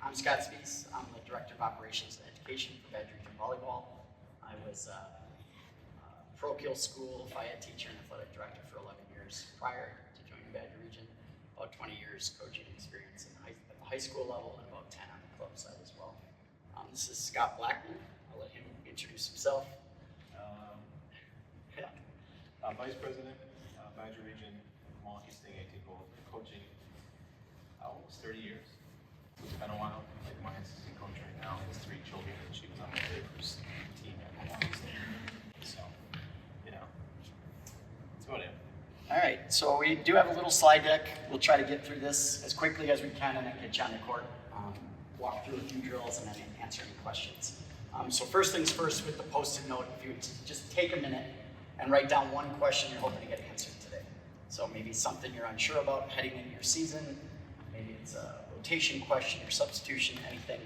I'm Scott Spies. I'm the Director of Operations and Education for Badger Region Volleyball. I was a parochial school FIAD teacher and athletic director for 11 years prior to joining Badger Region. About 20 years coaching experience at the high school level and about 10 on the club side as well. This is Scott Blackman. I'll let him introduce himself. Vice President, Badger Region, Milwaukee Sting 18 goal, coaching almost 30 years. It's been a while. Like my assistant coach right now has 3 children, and she was on my very first team at Milwaukee Sting. So, that's about it. All right, so we do have a little slide deck. We'll try to get through this as quickly as we can and then get you on the court, walk through a few drills, and then answer any questions. So first things first, with the post-it note, if you would just take a minute and write down one question you're hoping to get answered today. So maybe something you're unsure about heading into your season, maybe it's a rotation question or substitution, anything.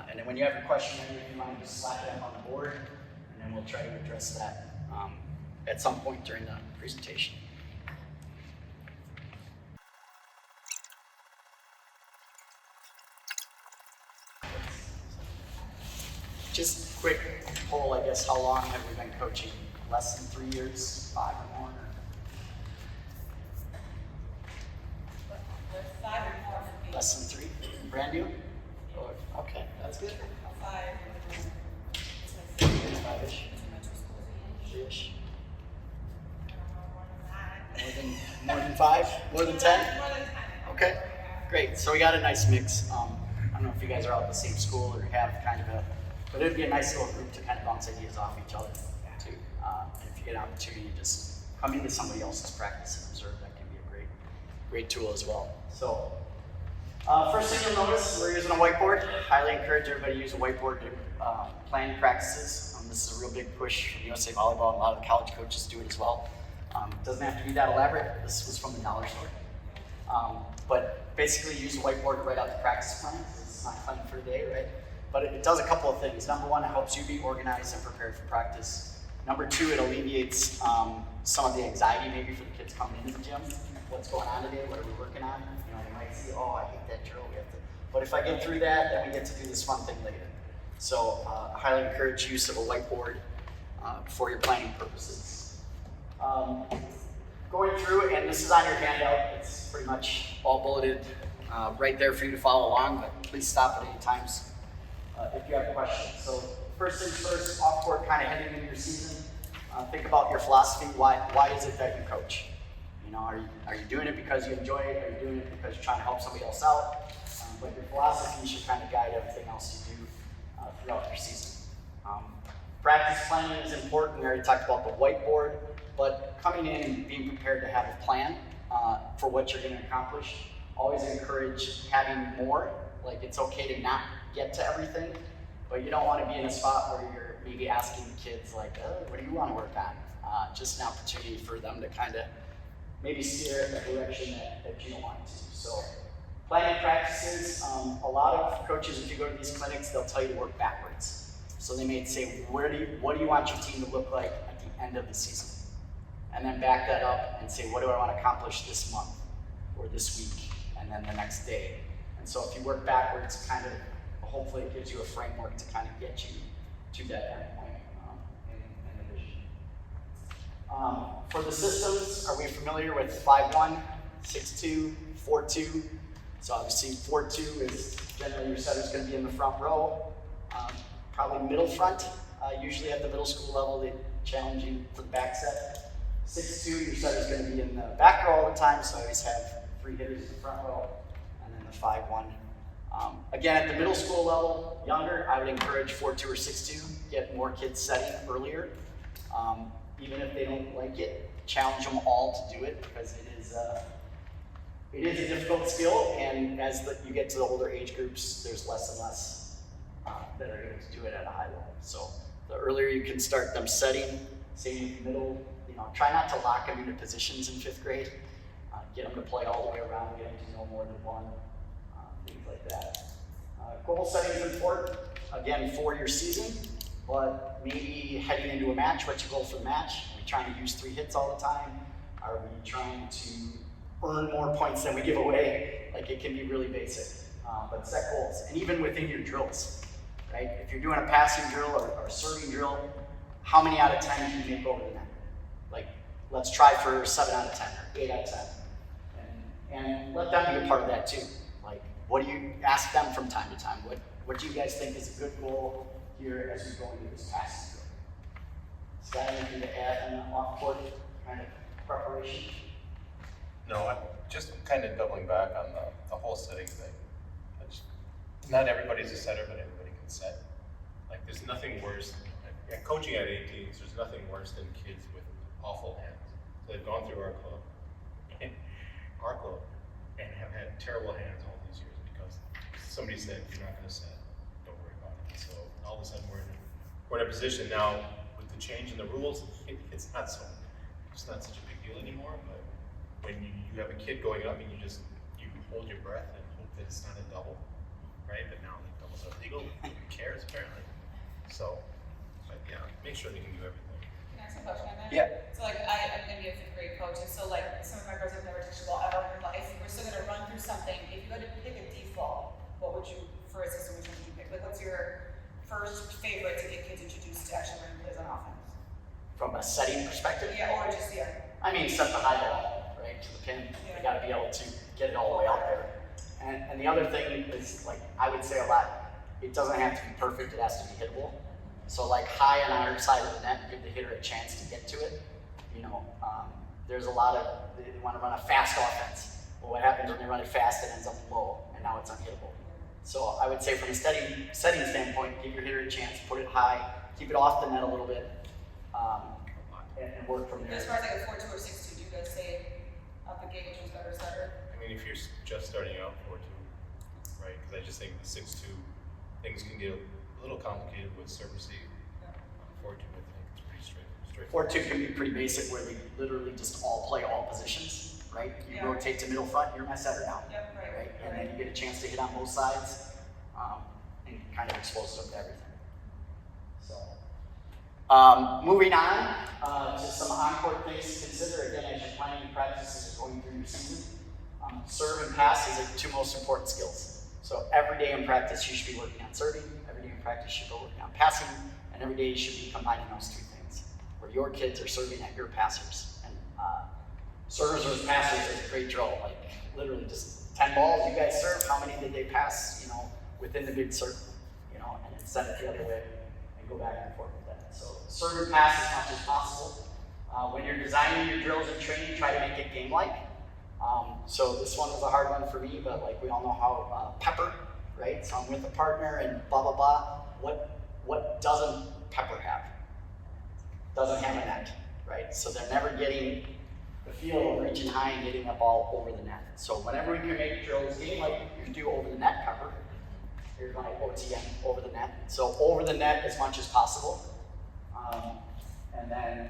And then when you have your question ready, if you mind, just slap it up on the board, and then we'll try to address that at some point during the presentation. Just quick poll, I guess, how long have we been coaching? Less than 3 years, 5 or more? 5 or more. Less than 3? Brand new? Okay, that's good. 5. 5-ish? 3-ish? More than 5? More than 10? More than 10. Okay, great. So we got a nice mix. I don't know if you guys are all at the same school or have kind of but it'd be a nice little group to kind of bounce ideas off each other too. And if you get an opportunity, just come into somebody else's practice and observe. That can be a great tool as well. So first thing you'll notice, we're using a whiteboard. Highly encourage everybody to use a whiteboard to plan practices. This is a real big push from USA Volleyball, and a lot of the college coaches do it as well. It doesn't have to be that elaborate. This was from the dollar store. But basically use a whiteboard to write out the practice plans. It's not fun for the day, right? But it does a couple of things. Number one, it helps you be organized and prepared for practice. Number two, it alleviates some of the anxiety maybe for the kids coming into the gym. What's going on today? What are we working on? They might see, oh, I hate that drill. But if I get through that, then we get to do this fun thing later. So I highly encourage use of a whiteboard for your planning purposes. Going through, and this is on your handout. It's pretty much all bulleted right there for you to follow along, but please stop at any times if you have questions. So first things first, off-court kind of heading into your season, think about your philosophy. Why is it that you coach? Are you doing it because you enjoy it? Are you doing it because you're trying to help somebody else out? But your philosophy should kind of guide everything else you do throughout your season. Practice planning is important. We already talked about the whiteboard, but coming in and being prepared to have a plan for what you're going to accomplish. Always encourage having more. Like, it's okay to not get to everything, but you don't want to be in a spot where you're maybe asking the kids like, what do you want to work on? Just an opportunity for them to kind of maybe steer in a direction that you don't want to. So planning practices, a lot of coaches, if you go to these clinics, they'll tell you to work backwards. So they may say, what do you want your team to look like at the end of the season? And then back that up and say, what do I want to accomplish this month or this week and then the next day? And so if you work backwards, kind of, hopefully it gives you a framework to kind of get you to that end point in the vision. For the systems, are we familiar with 5-1, 6-2, 4-2? So obviously 4-2 is generally your setter's going to be in the front row, probably middle front. Usually at the middle school level, they challenge you for the back set. 6-2, your setter's going to be in the back row all the time, so I always have 3 hitters in the front row, and then the 5-1. Again, at the middle school level, younger, I would encourage 4-2 or 6-2. Get more kids setting earlier. Even if they don't like it, challenge them all to do it, because it is a difficult skill, and as you get to the older age groups, there's less and less that are able to do it at a high level. So the earlier you can start them setting, same with the middle, try not to lock them into positions in 5th grade. Get them to play all the way around, get them to know more than one, things like that. Goal setting is important, again, for your season, but maybe heading into a match, what's your goal for the match? Are we trying to use 3 hits all the time? Are we trying to earn more points than we give away? Like, it can be really basic, but set goals. and even within your drills, right? If you're doing a passing drill or a serving drill, how many out of 10 can you make over the net? Like, let's try for 7 out of 10 or 8 out of 10. And let them be a part of that too. Like, what do you ask them from time to time? What do you guys think is a good goal here as we go into this passing drill? Scott, anything to add on the off-court kind of preparation? No, I'm just kind of doubling back on the whole setting thing. Not everybody's a setter, but everybody can set. Like, there's nothing worse, and coaching at 18s, there's nothing worse than kids with awful hands. So they've gone through our club, and have had terrible hands all these years because somebody said, you're not gonna set, don't worry about it. So all of a sudden we're in a position now with the change in the rules, it's not such a big deal anymore, but when you have a kid going up and you hold your breath and hope that it's not a double, right? But now the doubles are legal, who cares apparently? So, but yeah, make sure they can do everything. Can I ask a question on that? Yeah. So like I'm gonna be a fifth grade coach, and so like some of my girls have never touched the ball ever in their life. We're still gonna run through something. If you had to pick a default, what would you, for a system, which one would you pick? Like, what's your first favorite to get kids introduced to actually learning plays on offense? From a setting perspective? Yeah, or just I mean, set the high ball, right, to the pin. Yeah. They gotta be able to get it all the way out there. And the other thing is, like, I would say a lot, it doesn't have to be perfect, it has to be hittable. So like high on our side of the net, give the hitter a chance to get to it. You know, there's a lot of, they want to run a fast offense. Well, what happens when they run it fast, it ends up low, and now it's unhittable. So I would say from a setting standpoint, give your hitter a chance, put it high, keep it off the net a little bit, and work from there. as far as like a 4-2 or 6-2, do you guys say up the gate which one's better setter? I mean, if you're just starting out 4-2, right? Because I just think the 6-2 things can get a little complicated with serve receive. 4-2, I think it's pretty straightforward. 4-2 can be pretty basic, where they literally just all play all positions, right? You Yeah. rotate to middle front, you're my setter now, Yep, right. And then you get a chance to hit on both sides, and kind of expose them to everything. So, moving on to some on-court things to consider. Again, as you're planning your practices or going through your season, serve and pass is the two most important skills. So every day in practice, you should be working on serving. Every day in practice, you should be working on passing. And every day, you should be combining those two things, where your kids are serving at your passers. And servers versus passers is a great drill. Like, literally just 10 balls, you guys serve, how many did they pass, within the big circle, and then send it the other way and go back and forth with that. So serve and pass as much as possible. When you're designing your drills and training, try to make it game-like. So this one was a hard one for me, but like we all know how pepper, right? So I'm with a partner and blah, blah, blah. What doesn't pepper have? Doesn't have a net, right? So they're never getting the feel of reaching high and getting the ball over the net. So whenever we can make drills game-like, you can do over the net pepper. Here's my OTN, over the net. So over the net as much as possible. And then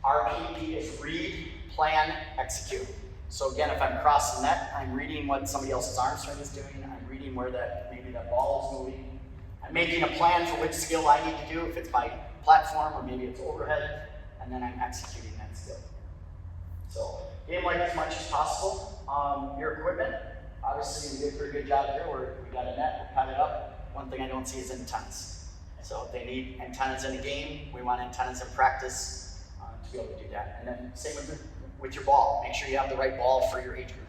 RPE is read, plan, execute. So again, if I'm crossing the net, I'm reading what somebody else's arm swing is doing. I'm reading where maybe that ball is moving. I'm making a plan for which skill I need to do, if it's by platform or maybe it's overhead, and then I'm executing that skill. So game-like as much as possible. Your equipment, obviously we did a pretty good job here. We got a net, we cut it up. One thing I don't see is antennas. So if they need antennas in a game, we want antennas in practice to be able to do that. And then same with your ball. Make sure you have the right ball for your age group.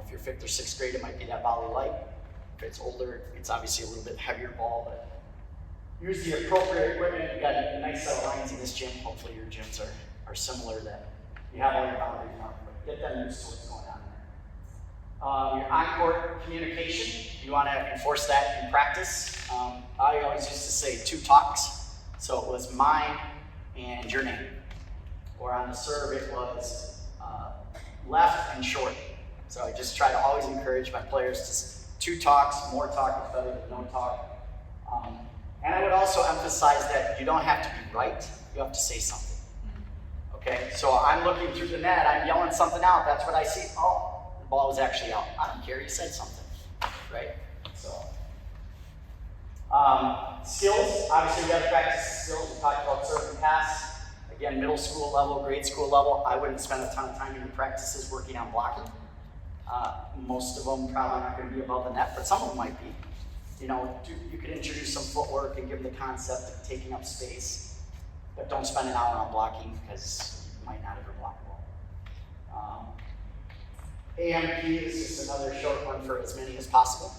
If you're 5th or 6th grade, it might be that volley light. If it's older, it's obviously a little bit heavier ball, but use the appropriate equipment. You got a nice set of lines in this gym. Hopefully your gyms are similar, that you have all your boundaries marked, but get them used to what's going on there. Your on-court communication, you want to enforce that in practice. I always used to say 2 talks. So it was mine and your name. Or on the serve, it was left and short. So I just try to always encourage my players to 2 talks. More talk is better than no talk. And I would also emphasize that you don't have to be right, you have to say something. Okay, so I'm looking through the net, I'm yelling something out, that's what I see. Oh, the ball was actually out. I don't care, you said something, right? So, skills, obviously we got to practice skills. We talked about serve and pass. Again, middle school level, grade school level, I wouldn't spend a ton of time in your practices working on blocking. Most of them probably not going to be above the net, but some of them might be. You know, you could introduce some footwork and give them the concept of taking up space, but don't spend an hour on blocking because you might not ever block the ball. AMP is just another short one for as many as possible.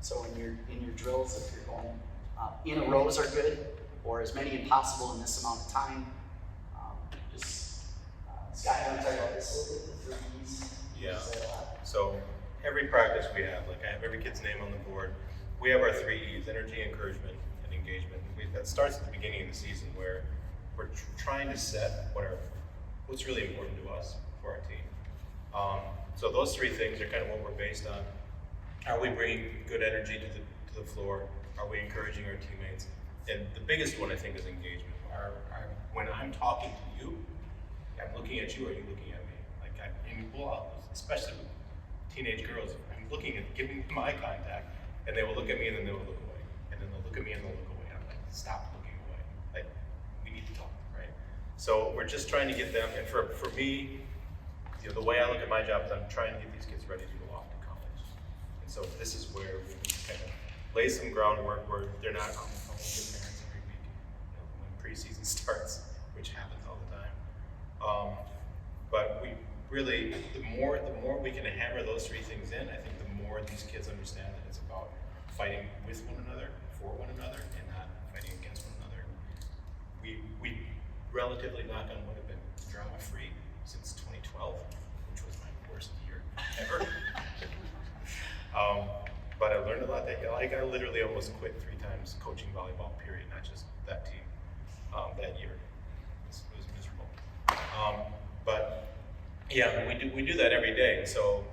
So in your drills, if you're going in a rows are good, or as many as possible in this amount of time. Scott, you want to talk about this a little bit? The 3 E's? Yeah. So every practice we have, like I have every kid's name on the board. We have our 3 E's: energy, encouragement, and engagement. That starts at the beginning of the season where we're trying to set what's really important to us for our team. So those 3 things are kind of what we're based on. Are we bringing good energy to the floor? Are we encouraging our teammates? And the biggest one I think is engagement. When I'm talking to you, I'm looking at you, are you looking at me? Like especially with teenage girls, I'm looking at giving them eye contact, and they will look at me and then they will look away. And then they'll look at me and they'll look away. And I'm like, stop looking away. Like, we need to talk, right? So we're just trying to get them, and for me, the way I look at my job is I'm trying to get these kids ready to go off to college. And so this is where we kind of lay some groundwork where they're not on the phone with their parents every week, when preseason starts, which happens all the time. But we really, the more we can hammer those 3 things in, I think the more these kids understand that it's about fighting with one another, for one another, and not fighting against one another. We relatively, knock on wood, have been drama-free since 2012, which was my worst year ever. But I learned a lot I literally almost quit 3 times coaching volleyball, period, not just that team, that year. It was miserable. But yeah, we do that every day. So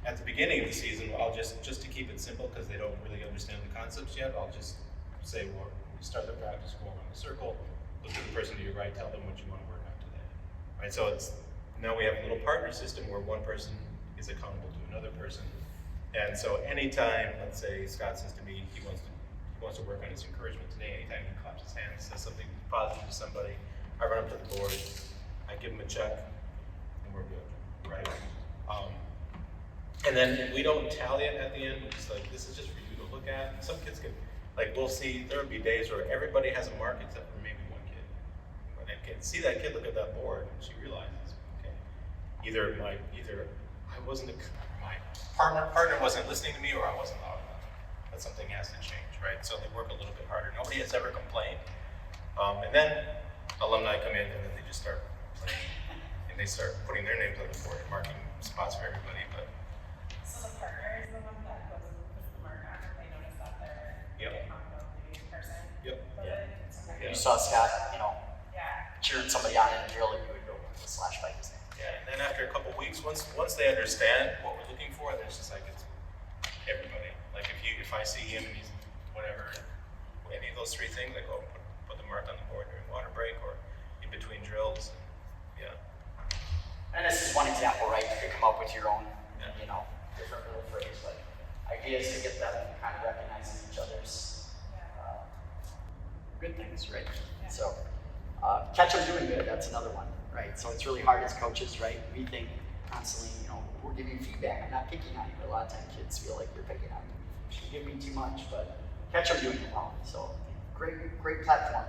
at the beginning of the season, I'll just to keep it simple because they don't really understand the concepts yet, I'll just say, well, we start the practice, go around the circle, look at the person to your right, tell them what you want to work on today. Right? So now we have a little partner system where one person is accountable to another person. And so anytime, let's say Scott says to me he wants to work on his encouragement today, anytime he claps his hands, says something positive to somebody, I run up to the board, I give him a check, and we're good, right? And then we don't tally it at the end. It's like, this is just for you to look at. Some kids can, like, we'll see, there'll be days where everybody has a mark except for maybe one kid. When I can see that kid look at that board, and she realizes, okay, either my partner wasn't listening to me, or I wasn't loud enough. That something has to change, right? So they work a little bit harder. Nobody has ever complained. And then alumni come in, and then they just start playing, and they start putting their names on the board and marking spots for everybody. But so the partner is the one that puts the mark on if they notice that they're accountability person. Yep. You saw Scott, Yeah. cheering somebody on in a drill, and you would go slash by his name. yeah, and then after a couple weeks, once they understand what we're looking for, then it's just like it's everybody. Like if I see him and he's whatever, any of those 3 things, I go put the mark on the board during water break or in between drills. Yeah. And this is one example, right? You could come up with your own, different little phrase, but ideas to get them kind of recognizing each other's good things, right? Yeah. So, catch them doing good, that's another one, right? So it's really hard as coaches, right? We think constantly, we're giving you feedback. I'm not picking on you, but a lot of times kids feel like you're picking on me. You give me too much, but catch them doing it wrong. So, great platform.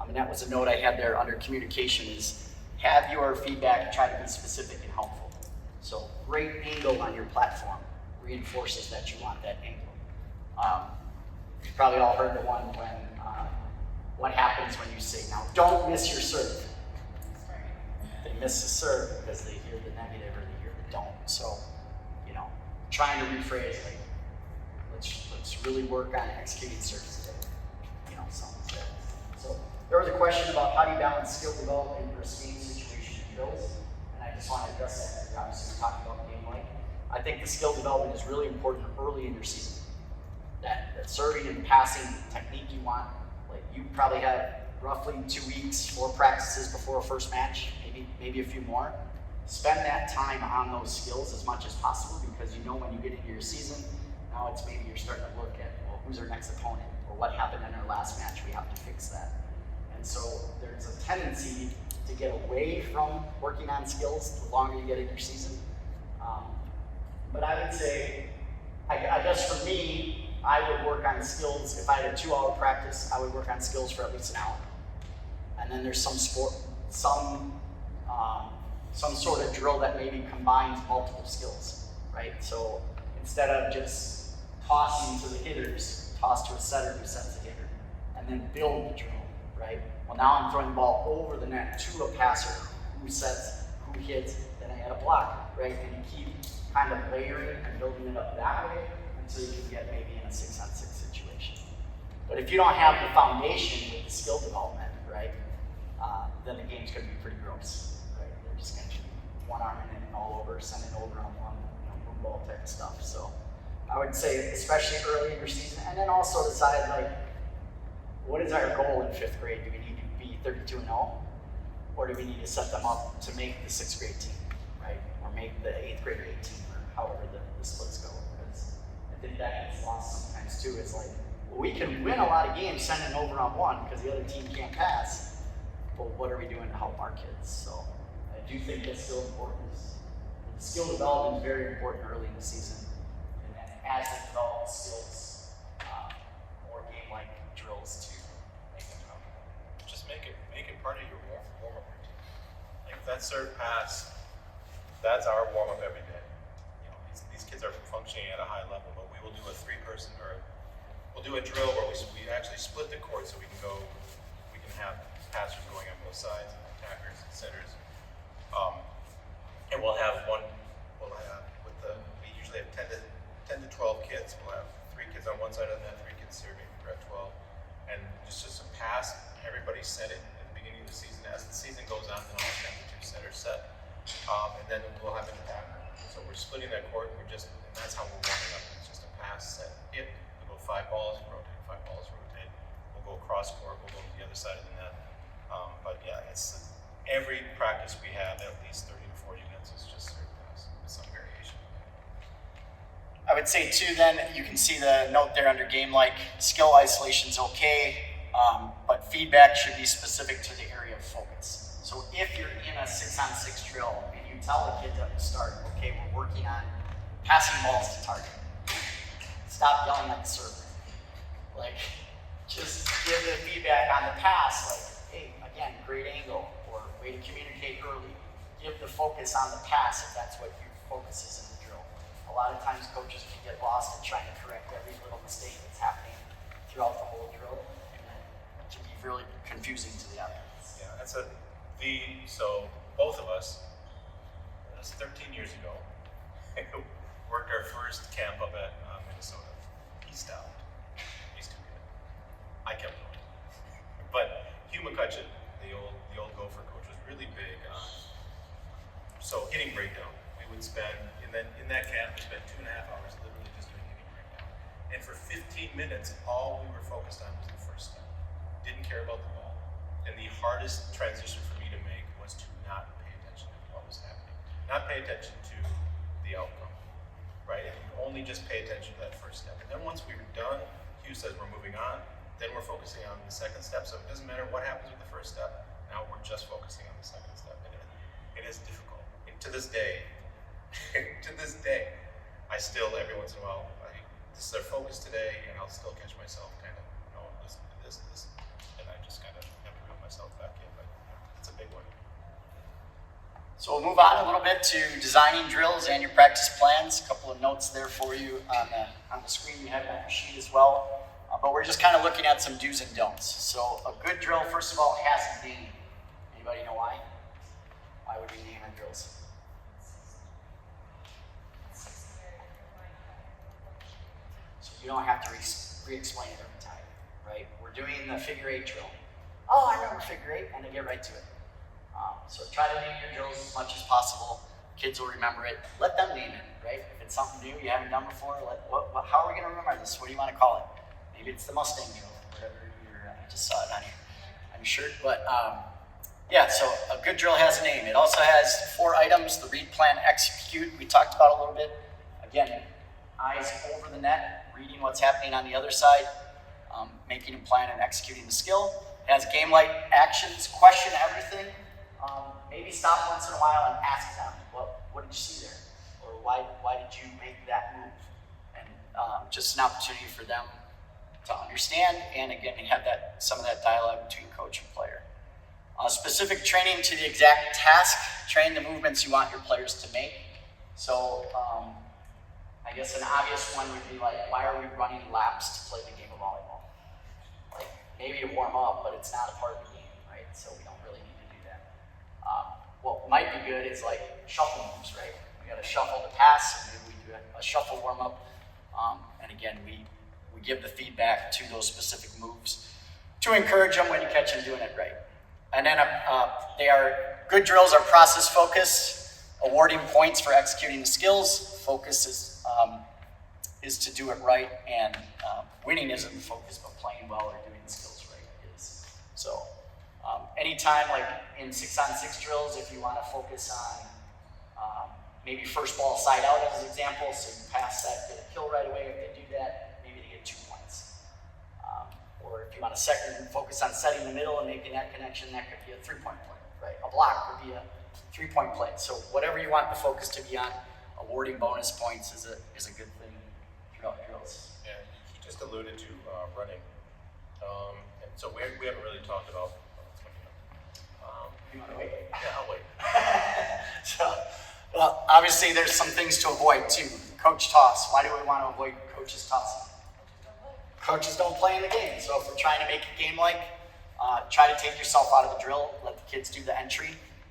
And that was a note I had there under communication is have your feedback try to be specific and helpful. So great angle on your platform reinforces that you want that angle. You've probably all heard the one when, what happens when you say, now don't miss your serve. They miss the serve because they hear the negative or they hear the don't. So, trying to rephrase, like, let's really work on executing serves today. Something like that. So there was a question about how do you balance skill development versus game situation drills, and I just want to address that because obviously we're talking about game life. I think the skill development is really important early in your season. That serving and passing technique you want, like you probably have roughly 2 weeks, 4 practices before a first match, maybe a few more. Spend that time on those skills as much as possible because when you get into your season, now it's maybe you're starting to look at, well, who's our next opponent? Or what happened in our last match, we have to fix that. And so there's a tendency to get away from working on skills the longer you get in your season. But I would say, I guess for me, I would work on skills. If I had a 2-hour practice, I would work on skills for at least an hour. And then there's some sort of drill that maybe combines multiple skills, right? So instead of just tossing to the hitters, toss to a setter who sets a hitter, and then build the drill, right? Well, now I'm throwing the ball over the net to a passer who sets, who hits, then I add a block, right? And you keep kind of layering and building it up that way until you can get maybe in a 6-on-6 situation. But if you don't have the foundation with the skill development, right, then the game's going to be pretty gross, right? They're just going to be one arm in and all over, sending over on one, boom ball type of stuff. So I would say, especially early in your season, and then also decide, like, what is our goal in 5th grade? Do we need to be 32-0? Or do we need to set them up to make the 6th grade team, right? Or make the 8th grade team, or however the splits go. Because I think that gets lost sometimes too. It's like, well, we can win a lot of games sending over on one because the other team can't pass. But what are we doing to help our kids? So I do think that's still important. Skill development is very important early in the season. And then as they develop skills, more game-like drills to make them up. Just make it part of your warm-up routine. Like if that serve pass, that's our warm-up every day. You know, these kids are functioning at a high level, but we will do a 3-person, or we'll do a drill where we actually split the court so we can have passers going on both sides, and attackers and setters. And we usually have 10 to 12 kids. We'll have 3 kids on one side of the net, 3 kids serving, we're at 12. And just a pass, everybody set it at the beginning of the season. As the season goes on, then I'll have the 2 setters set. And then we'll have an attacker. So we're splitting that court, and that's how we're warming up. It's just a pass, set, hit. We'll go 5 balls, rotate, 5 balls, rotate. We'll go cross court, we'll go to the other side of the net. But yeah, it's every practice we have, at least 30 to 40 minutes is just serve pass with some variation. I would say too, then you can see the note there under game like skill isolation is okay, but feedback should be specific to the area of focus. So if you're in a 6-on-6 drill and you tell the kids at the start, okay, we're working on passing balls to target. Stop yelling at the server. Like, just give the feedback on the pass, like, hey, again, great angle, or way to communicate early. Give the focus on the pass if that's what your focus is in the drill. A lot of times coaches can get lost in trying to correct every little mistake that's happening throughout the whole drill, and then it can be really confusing to the athletes. Yeah, so both of us, that's 13 years ago, worked our first camp up at Minnesota. He stopped. He's too good. I kept going. But Hugh McCutcheon, the old Gopher coach, was really big on hitting breakdown. We would spend in that camp we spent 2.5 hours literally just doing hitting breakdown. And for 15 minutes, all we were focused on was the first step. Didn't care about the ball. And the hardest transition for me to make was to not pay attention to what was happening. Not pay attention to the outcome. Right? And you only just pay attention to that first step. And then once we were done, Hugh says we're moving on. Then we're focusing on the second step. So it doesn't matter what happens with the first step. Now we're just focusing on the second step. And it is difficult. And to this day, I still, every once in a while, this is our focus today, and I'll still catch myself kind of, listen to this, and I just kind of have to reel myself back in, but it's a big one. So we'll move on a little bit to designing drills and your practice plans. A couple of notes there for you on the screen. You have it on your sheet as well. But we're just kind of looking at some do's and don'ts. So a good drill, first of all, has a name. Anybody know why? Why would we name our drills? So you don't have to re-explain it every time, right? We're doing the figure 8 drill. Oh, I remember figure 8, and then get right to it. So try to name your drills as much as possible. Kids will remember it. Let them name it, right? If it's something new you haven't done before, how are we going to remember this? What do you want to call it? Maybe it's the Mustang drill, whatever I just saw it on your shirt. But yeah, so a good drill has a name. It also has 4 items: the read, plan, execute. We talked about a little bit. Again, eyes over the net, reading what's happening on the other side, making a plan and executing the skill. It has game-like actions, question everything. Maybe stop once in a while and ask them, what did you see there? Or Why did you make that move? And just an opportunity for them to understand, and again, have some of that dialogue between coach and player. Specific training to the exact task, train the movements you want your players to make. So I guess an obvious one would be like, why are we running laps to play the game of volleyball? Like, maybe to warm up, but it's not a part of the game, right? So we don't really need to do that. What might be good is like shuffle moves, right? We got to shuffle the pass, and maybe we do a shuffle warm up. And again, we give the feedback to those specific moves to encourage them when you catch them doing it right. And then good drills are process focused, awarding points for executing the skills. Focus is to do it right, and winning isn't the focus, but playing well or doing the skills right is. So anytime, like in 6-on-6 drills, if you want to focus on maybe first ball side out as an example, so you pass that, get a kill right away. If they do that, maybe they get 2 points. Or if you want to focus on setting the middle and making that connection, that could be a 3-point play, right? A block would be a 3-point play. So whatever you want the focus to be on, awarding bonus points is a good thing throughout drills. Yeah, he just alluded to running, and so we haven't really talked about. You want to wait? Yeah, I'll wait. Well, obviously there's some things to avoid too. Coach toss. Why do we want to avoid coaches tossing? Coaches don't play in the game. So if we're trying to make a game like, try to take yourself out of the drill. Let the kids do the entry.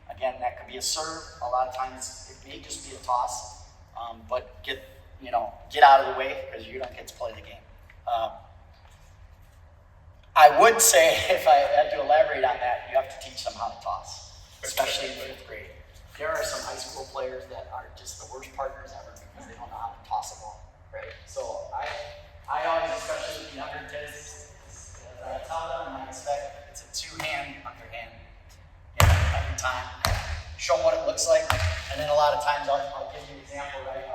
Again, that could be a serve. A lot of times it may just be a toss, but get out of the way because you don't get to play the game. I would say, if I had to elaborate on that, you have to teach them how to toss, especially in 5th grade. There are some high school players that are just the worst partners ever because they don't know how to toss a ball, right? So I always, especially with the younger kids, I tell them, I expect it's a 2-hand underhand, every time. Show them what it looks like, and then a lot of times I'll give you an example, right?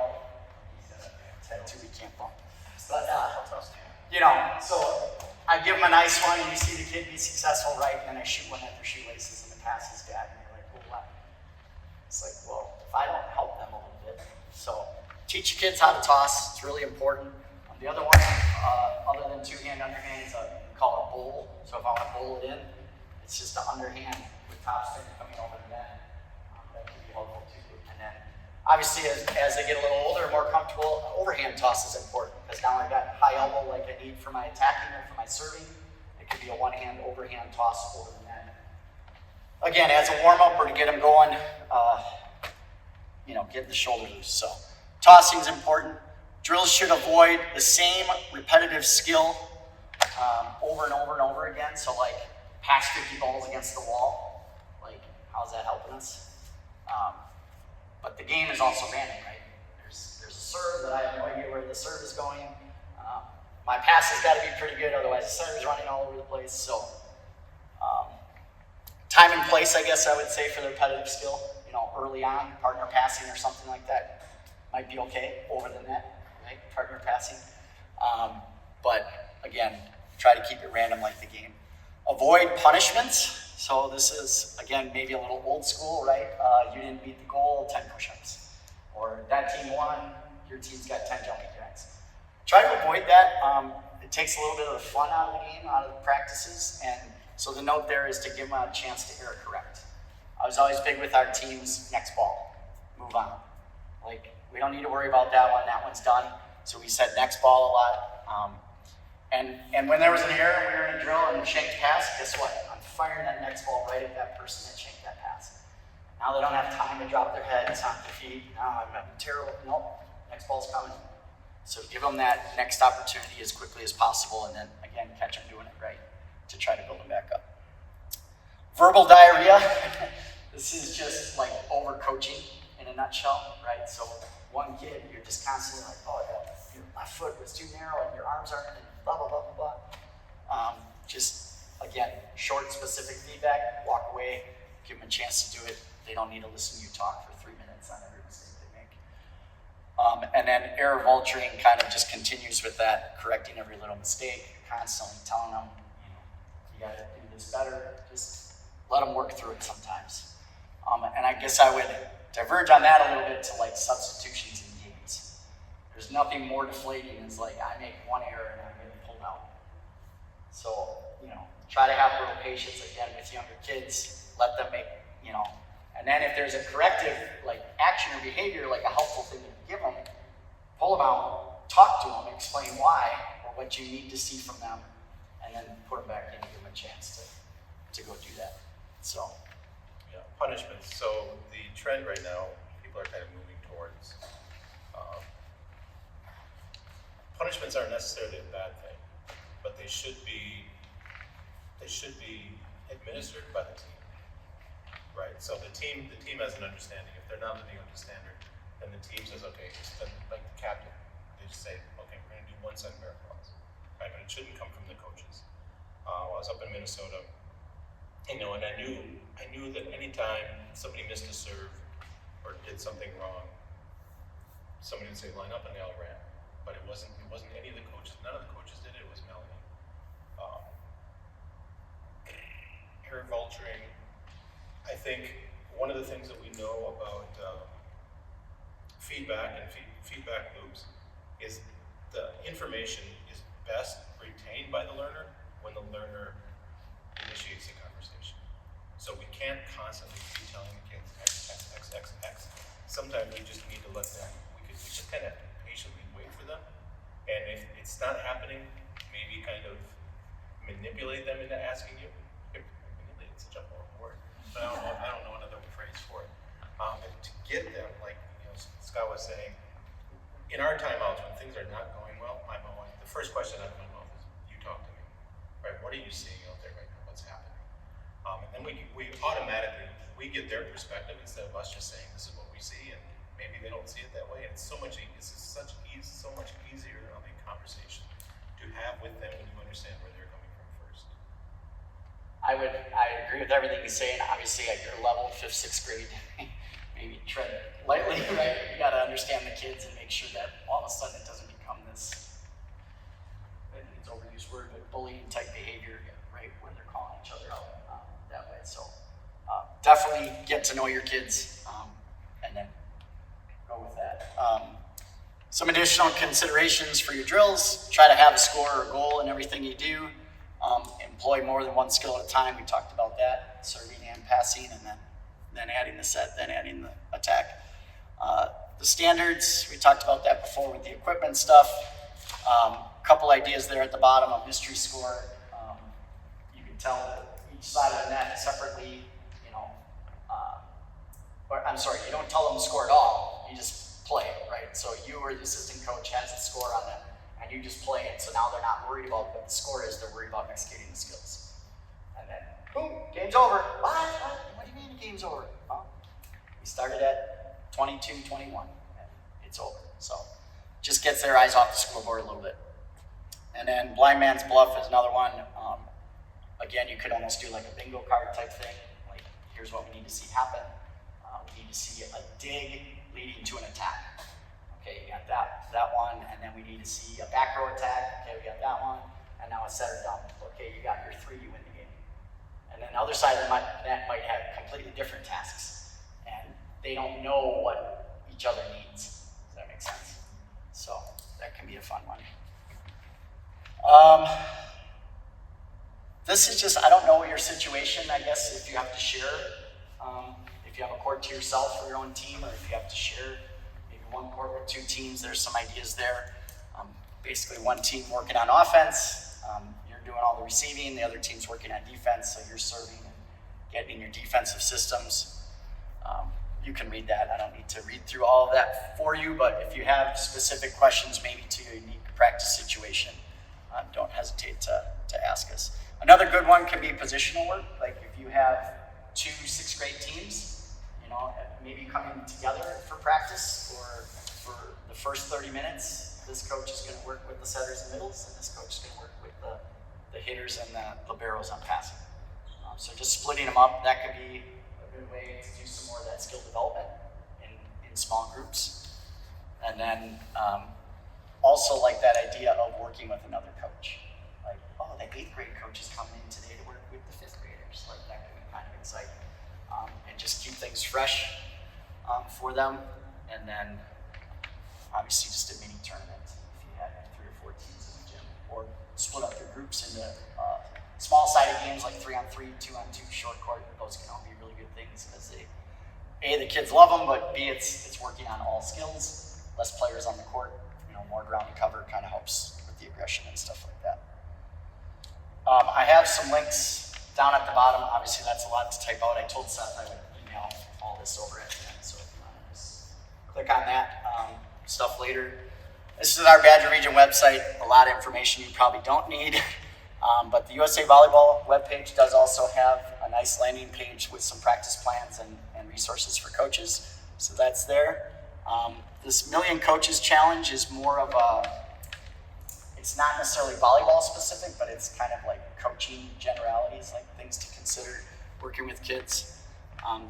He's got a tattoo he can't bump. But, so I give them a nice one, and you see the kid be successful, right? And then I shoot one at their shoelaces, and the pass is bad, and you're like, oh, what? It's like, well, if I don't help them a little bit. So teach your kids how to toss. It's really important. The other one, other than 2-hand underhand, is we call it bowl. So if I want to bowl it in, it's just an underhand with top spin coming over the net. That can be helpful too. And then, obviously, as they get a little older, more comfortable, overhand toss is important because now I've got high elbow like I need for my attacking or for my serving. It could be a one-hand overhand toss over the net. Again, as a warm-up or to get them going, get the shoulder loose. So tossing is important. Drills should avoid the same repetitive skill over and over and over again. So like pass 50 balls against the wall. Like, how's that helping us? But the game is also random, right? There's a serve that I have no idea where the serve is going. My pass has got to be pretty good, otherwise the serve is running all over the place. So time and place, I guess I would say, for the repetitive skill. Early on, partner passing or something like that might be okay over the net. Right? Partner passing. But again, try to keep it random like the game. Avoid punishments. So this is, again, maybe a little old school, right? You didn't meet the goal, 10 push-ups. Or that team won, your team's got 10 jumping jacks. Try to avoid that. It takes a little bit of the fun out of the game, out of the practices. And so the note there is to give them a chance to error correct. I was always big with our teams, next ball, move on. Like, we don't need to worry about that one, that one's done. So we said next ball a lot. And when there was an error, we were in a drill and shanked pass, guess what? I'm firing that next ball right at that person that shanked that pass. Now they don't have time to drop their heads on their feet. Now I'm terrible. Nope, next ball's coming. So give them that next opportunity as quickly as possible, and then again, catch them doing it right to try to build them back up. Verbal diarrhea. This is just like overcoaching in a nutshell, right? So one kid, you're just constantly like, oh, your left foot was too narrow and your arms aren't, and blah, blah, blah, blah, blah. Just, again, short, specific feedback, walk away, give them a chance to do it. They don't need to listen to you talk for 3 minutes on every mistake they make. And then error vulturing kind of just continues with that, correcting every little mistake, constantly telling them, you got to do this better. Just let them work through it sometimes. And I guess I would diverge on that a little bit to like substitutions in There's nothing more deflating as like I make one error and I'm getting pulled out. So, try to have a little patience again with younger kids. Let them make, and then if there's a corrective like action or behavior, like a helpful thing to give them, pull them out, talk to them, explain why or what you need to see from them, and then put them back in and give them a chance to go do that. So. Yeah, punishments. So the trend right now, people are kind of moving towards punishments aren't necessarily a bad thing, but they should be administered by the team, right? So the team has an understanding. If they're not living up to standard, then the team says, okay, then like the captain, they just say, okay, we're going to do 1 set marathons, right? But it shouldn't come from the coaches. I was up in Minnesota, and I knew that anytime somebody missed a serve or did something wrong, somebody would say line up and they all ran. But it wasn't any of the coaches. None of the coaches did it. It was Melanie. Hair vulturing. I think one of the things that we know about feedback and feedback loops is the information is best retained by the learner when the learner initiates the conversation. So we can't constantly be telling the kids X. Sometimes we just need to let them. We just kind of patiently wait for them, and if it's not happening, maybe kind of manipulate them into asking you. Manipulate is such a horrible word, but I don't know another phrase for it. And to get them, like Scott was saying, in our timeouts when things are not going well, the first question out of my mouth is, "You talk to me, right? What are you seeing out there right now? What's happening?" And then we automatically get their perspective instead of us just saying this is what we see, and maybe they don't see it that way. And it's so much easier on the conversation to have with them when you understand where they're coming from first. I agree with everything he's saying. Obviously, at your level, 5th, 6th grade, maybe tread lightly, right? You got to understand the kids and make sure that all of a sudden it doesn't become this, it's an overused word, but bullying type behavior, right? Where they're calling each other out that way. So definitely get to know your kids and then go with that. Some additional considerations for your drills: try to have a score or a goal in everything you do. Employ more than one skill at a time. We talked about that, serving and passing, and then adding the set, then adding the attack. The standards, we talked about that before with the equipment stuff. Couple ideas there at the bottom, a mystery score. You can tell that each side of the net separately, you don't tell them to score at all. You just play it, right? So you or the assistant coach has the score on them, and you just play it. So now they're not worried about what the score is, they're worried about executing the skills. And then, boom, game's over. What do you mean game's over? Well, we started at 22-21, and it's over. So just gets their eyes off the scoreboard a little bit. And then blind man's bluff is another one. Again, you could almost do like a bingo card type thing. Like, here's what we need to see happen. We need to see a dig leading to an attack. Okay, you got that one, and then we need to see a back row attack. Okay, we got that one, and now a setter dump. Okay, you got your 3, you win the game. And then the other side of the net might have completely different tasks, and they don't know what each other needs. Does that make sense? So that can be a fun one. This is just, I don't know your situation, I guess, if you have to share, if you have a court to yourself for your own team, or if you have to share maybe one court with 2 teams, there's some ideas there. Basically one team working on offense, you're doing all the receiving, the other team's working on defense, so you're serving and getting your defensive systems. You can read that. I don't need to read through all of that for you, but if you have specific questions maybe to your unique practice situation, don't hesitate to ask us. Another good one can be positional work. Like if you have 2 6th grade teams, maybe coming together for practice, or for the first 30 minutes, this coach is going to work with the setters and middles, and this coach is going to work with the hitters and the liberos on passing. So just splitting them up, that could be a good way to do some more of that skill development in small groups. And then also like that idea of working with another coach. Like, the 8th grade coach is coming in today to work with the 5th graders. Like, that can be kind of exciting. And just keep things fresh for them. And then obviously just a mini tournament if you had 3 or 4 teams in the gym, or split up your groups into small-sided games like 3-on-3, 2-on-2, short court. Those can all be really good things because the kids love them, but B, it's working on all skills. Less players on the court, more ground to cover kind of helps with the aggression and stuff like that. I have some links down at the bottom. Obviously, that's a lot to type out. I told Seth I would email all this over at the end, so if you want to just click on that stuff later. This is our Badger Region website. A lot of information you probably don't need, but the USA Volleyball webpage does also have a nice landing page with some practice plans and resources for coaches. So that's there. This Million Coaches Challenge is more of it's not necessarily volleyball specific, but it's kind of like coaching generalities, like things to consider working with kids.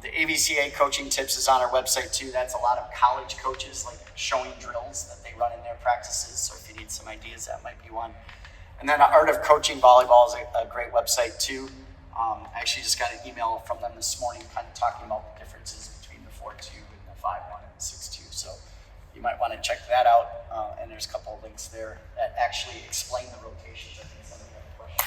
The AVCA coaching tips is on our website too. That's a lot of college coaches like showing drills that they run in their practices. So if you need some ideas, that might be one. And then the Art of Coaching Volleyball is a great website too. I actually just got an email from them this morning kind of talking about the differences between the 4-2 and the 5-1 and the 6-2. So you might want to check that out. And there's a couple of links there that actually explain the rotations. I think some of you have questions.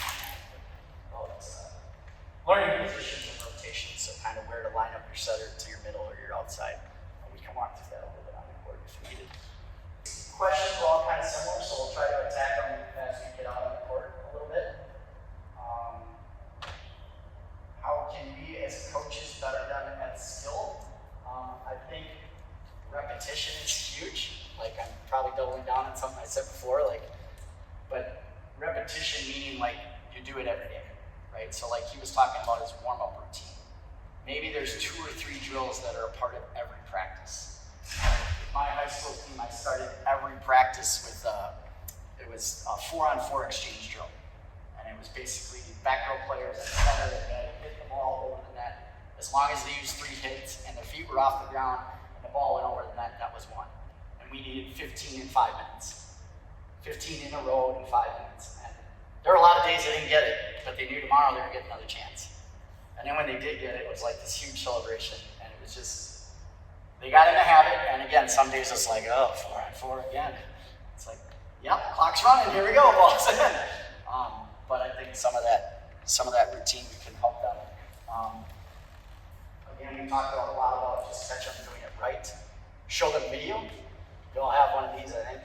Learning positions and rotations, so kind of where to line up your setter to your middle or your outside. And we can walk through that a little bit on the court if needed. Questions are all kind of similar, so we'll try to attack them as we get out on the court a little bit. How can we as coaches better done at skill? I think repetition is huge. Like I'm probably doubling down on something I said before, but repetition meaning like you do it every day, right? So like he was talking about his warm-up routine. Maybe there's 2 or 3 drills that are a part of every practice. With my high school team, I started every practice with it was a 4-on-4 exchange drill. And it was basically back row players at the center that hit the ball over the net. As long as they used 3 hits and their feet were off the ground and the ball went over the net, that was 1. And we needed 15 in 5 minutes. 15 in a row in 5 minutes. And there were a lot of days they didn't get it, but they knew tomorrow they were going to get another chance. And then when they did get it, it was like this huge celebration. And it was just, they got in the habit. And again, some days it's like, oh, 4-on-4 again. It's like, yep, clock's running, here we go, ball's in. But I think some of that routine can help them. Again, we talked a lot about just catch them doing it right. Show them video. You all have one of these, I think,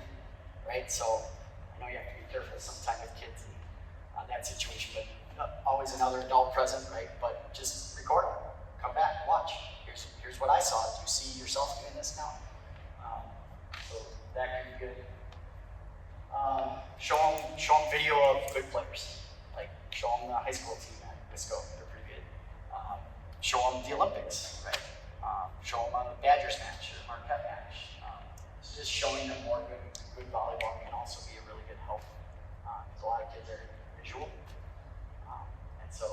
right? So I know you have to be careful sometimes with kids in that situation, but not always another adult present, right? But just record it, come back, watch. Here's what I saw. Do you see yourself doing this now? So that can be good. Show them video of good players. Like show them the high school team at Wisco, they're pretty good. Show them the Olympics, right? Show them a Badgers match or a Marquette match. So just showing them more good volleyball can also be a really good help. Because a lot of kids are visual. And so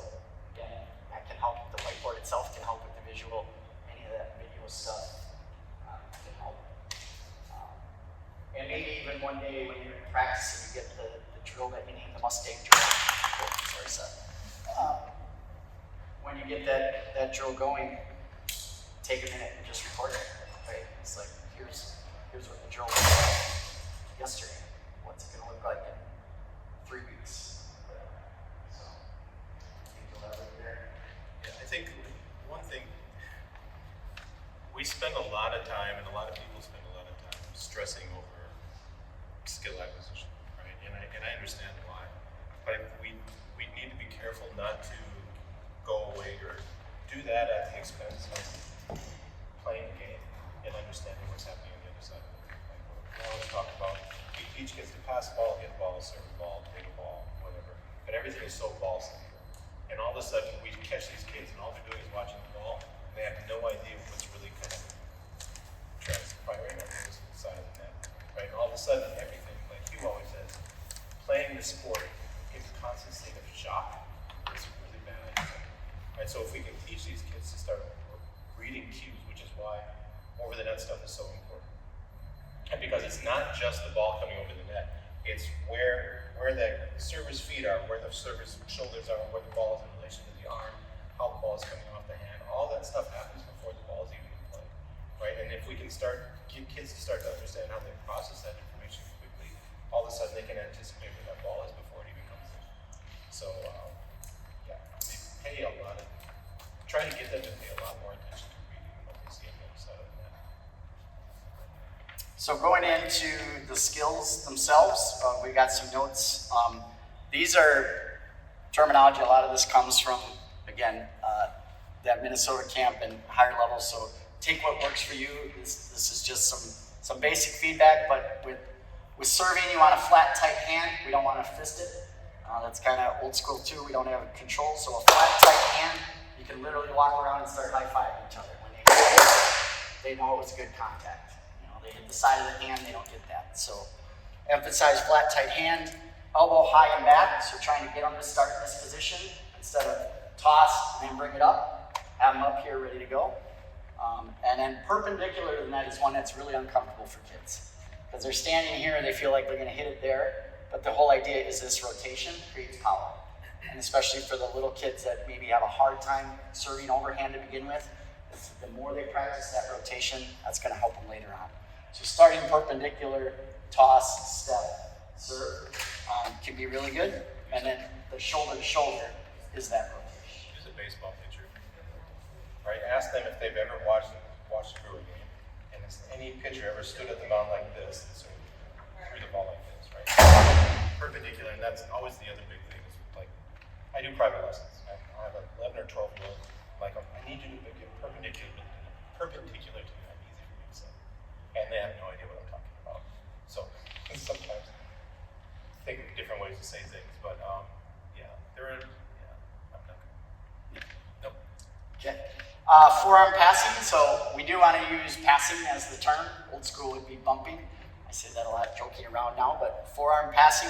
again, that can help. The whiteboard itself can help with the visual. Any of that video stuff can help. And maybe even one day when you're in practice and you get the drill that you named the Mustang drill. Oh, sorry, Seth. When you get that drill going, take a minute and just record it. Right? It's like here's what the drill was like yesterday. What's it gonna look like in 3 weeks? So I think you'll have it there. Yeah, I think one thing, we spend a lot of time, and a lot of people spend a lot of time stressing over skill acquisition, right? And I understand why, but we need to be careful not to go away or do that at the expense of playing the game and understanding what's happening on the other side of the game. Like we always talk about, each gets to pass the ball, hit the ball, serve the ball, take a ball, whatever. But everything is so ball centered. And all of a sudden we catch these kids and all they're doing is watching the ball and they have no idea what's really kind of transpiring on the other side of the net. Right? And all of a sudden everything, like you always says, playing the sport is a constant state of shock. It's really bad. Right? So if we can teach these kids to start reading cues, which is why over the net stuff is so important. And because it's not just the ball coming over the net, it's where the server's feet are, where the server's shoulders are, where the ball is in relation to the arm, how the ball is coming off the hand. All that stuff happens before the ball is even in play, right? And if we can start get kids to start to understand how they process that information quickly, all of a sudden they can anticipate where that ball is before it even comes in. So, yeah, they pay a lot of, try to get them to pay a lot more attention to reading and what they see on the other side of the net. So going into the skills themselves, we got some notes. These are terminology. A lot of this comes from, again, that Minnesota camp and higher levels. So take what works for you. This is just some basic feedback, but with serving, you want a flat, tight hand. We don't want to fist it. That's kind of old school too. We don't have control. So a flat, tight hand, you can literally walk around and start high-fiving each other. When they hit this, they know it was good contact. They hit the side of the hand, they don't get that. So emphasize flat, tight hand, elbow high and back. So trying to get them to start in this position instead of toss and then bring it up. Have them up here ready to go. And then perpendicular to that is one that's really uncomfortable for kids. Because they're standing here and they feel like they're going to hit it there. But the whole idea is this rotation creates power. And especially for the little kids that maybe have a hard time serving overhand to begin with, the more they practice that rotation, that's going to help them later on. So starting perpendicular, toss, step, serve can be really good. And then the shoulder to shoulder is that rotation. Use a baseball pitcher. Right? Ask them if they've ever watched through a game. And has any pitcher ever stood at the mound like this and sort of threw the ball like this, right? Perpendicular, and that's always the other big thing is like, I do private lessons. I have an 11 or 12 year old. Like, I need you to get perpendicular to me. I'm easy for me to say. And they have no idea what I'm talking about. So sometimes think of different ways to say things, but I'm not good. Nope. Okay. Forearm passing. So we do want to use passing as the term. Old school would be bumping. I say that a lot, joking around now, but forearm passing,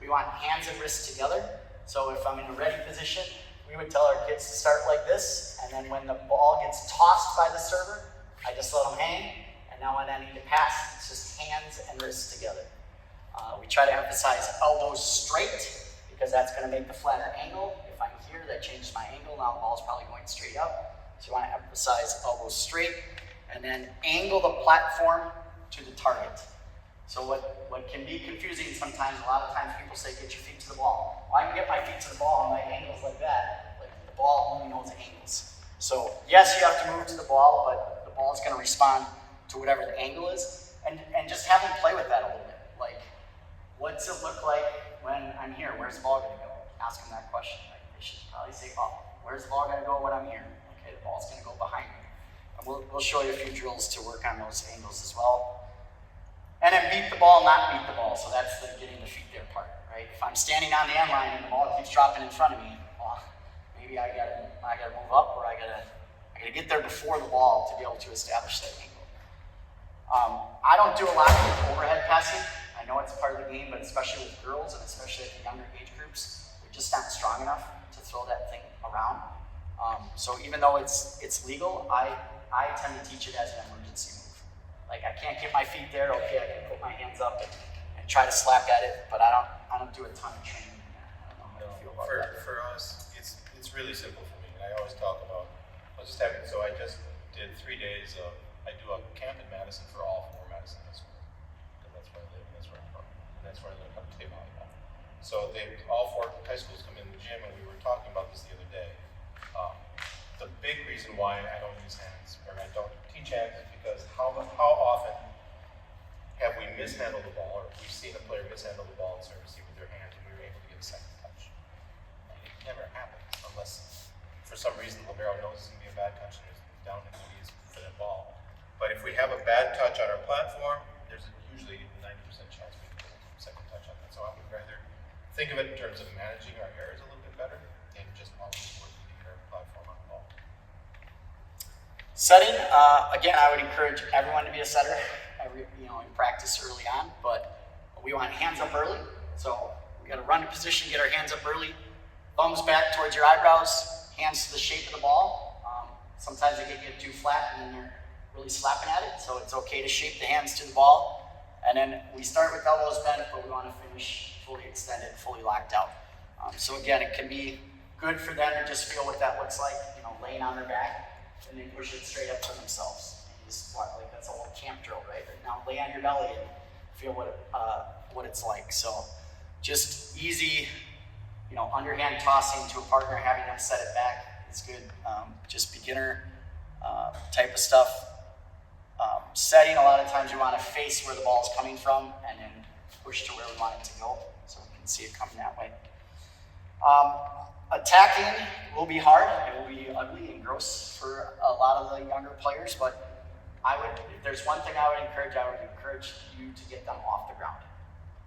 we want hands and wrists together. So if I'm in a ready position, we would tell our kids to start like this, and then when the ball gets tossed by the server, I just let them hang, and now when I need to pass, it's just hands and wrists together. We try to emphasize elbows straight, because that's going to make the flatter angle. If I'm here, that changes my angle. Now the ball's probably going straight up. So you want to emphasize elbows straight, and then angle the platform to the target. So what can be confusing sometimes, a lot of times people say, get your feet to the ball. Well, I can get my feet to the ball and my angles like that. Like the ball only knows angles. So yes, you have to move to the ball, but the ball is going to respond to whatever the angle is. And just have them play with that a little bit. Like, what's it look like when I'm here? Where's the ball going to go? Ask them that question. Like, they should probably say, oh, where's the ball going to go when I'm here? Okay, the ball's going to go behind me. And we'll show you a few drills to work on those angles as well. And then beat the ball, not beat the ball. So that's the getting the feet there part, right? If I'm standing on the end line and the ball keeps dropping in front of me, well, maybe I gotta move up, or I gotta get there before the ball to be able to establish that angle. I don't do a lot of overhead passing. I know it's part of the game, but especially with girls and especially at the younger age groups, we're just not strong enough to throw that thing around. So even though it's legal, I tend to teach it as an emergency move. Like, I can't get my feet there, okay, I can put my hands up and try to slap at it, but I don't do a ton of training in that. I don't know how you feel about that. For us, it's really simple for me. And I always talk about, I just did 3 days of, I do a camp in Madison for all 4 Madison high schools. Because that's where I live and that's where I'm from. And that's where I learned how to play volleyball. So all 4 high schools come in the gym, and we were talking about this the other day. The big reason why I don't use hands, or I don't teach hands, is because how often have we mishandled the ball, or we've seen a player mishandle the ball in service with their hand, and we were able to get a second touch? And it never happens unless, for some reason, the libero knows it's going to be a bad touch and is down in the knees for that ball. But if we have a bad touch on our platform, there's usually a 90% chance we can get a second touch on that. So I would rather think of it in terms of managing our errors a little bit better than just always working to get our platform on the ball. Setting, again, I would encourage everyone to be a setter, in practice early on, but we want hands up early. So we got to run to position, get our hands up early, thumbs back towards your eyebrows, hands to the shape of the ball. Sometimes they get too flat and then they're really slapping at it, so it's okay to shape the hands to the ball. And then we start with elbows bent, but we want to finish fully extended, fully locked out. So again, it can be good for them to just feel what that looks like, laying on their back, and then push it straight up to themselves. just like that's a little camp drill, right? Now lay on your belly and feel what it's like. So just easy, underhand tossing to a partner, having them set it back is good. Just beginner type of stuff. Setting, a lot of times we want to face where the ball is coming from and then push to where we want it to go, so we can see it coming that way. Attacking will be hard. It will be ugly and gross for a lot of the younger players, but if there's one thing I would encourage you to get them off the ground.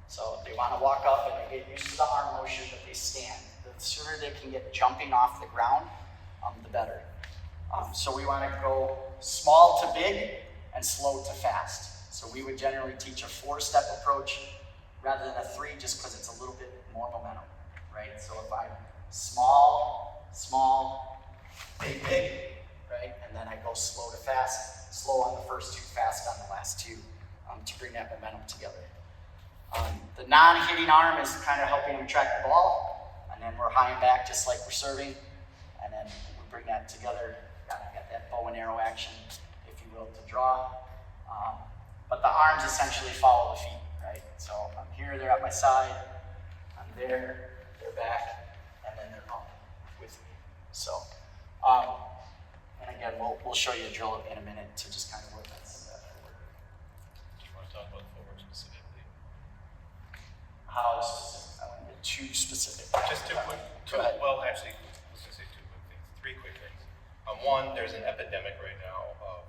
So if they want to walk up and they get used to the arm motion, but they stand. The sooner they can get jumping off the ground, the better. So we want to go small to big and slow to fast. So we would generally teach a 4-step approach rather than a 3, just because it's a little bit more momentum, right? So if I'm small, big, right? And then I go slow to fast, slow on the first 2, fast on the last 2, to bring that momentum together. The non-hitting arm is kind of helping them track the ball, and then we're high and back just like we're serving, and then we bring that together. Got that bow and arrow action, if you will, to draw. But the arms essentially follow the feet, right? So I'm here, they're at my side, I'm there, they're back, and then they're up with me. So, and again, we'll show you a drill in a minute to just kind of work on some of that footwork. Do you want to talk about footwork specifically? How specific? I want to get too specific. Just two quick. Go ahead. Well, actually, I was going to say 2 quick things. 3 quick things. One, there's an epidemic right now of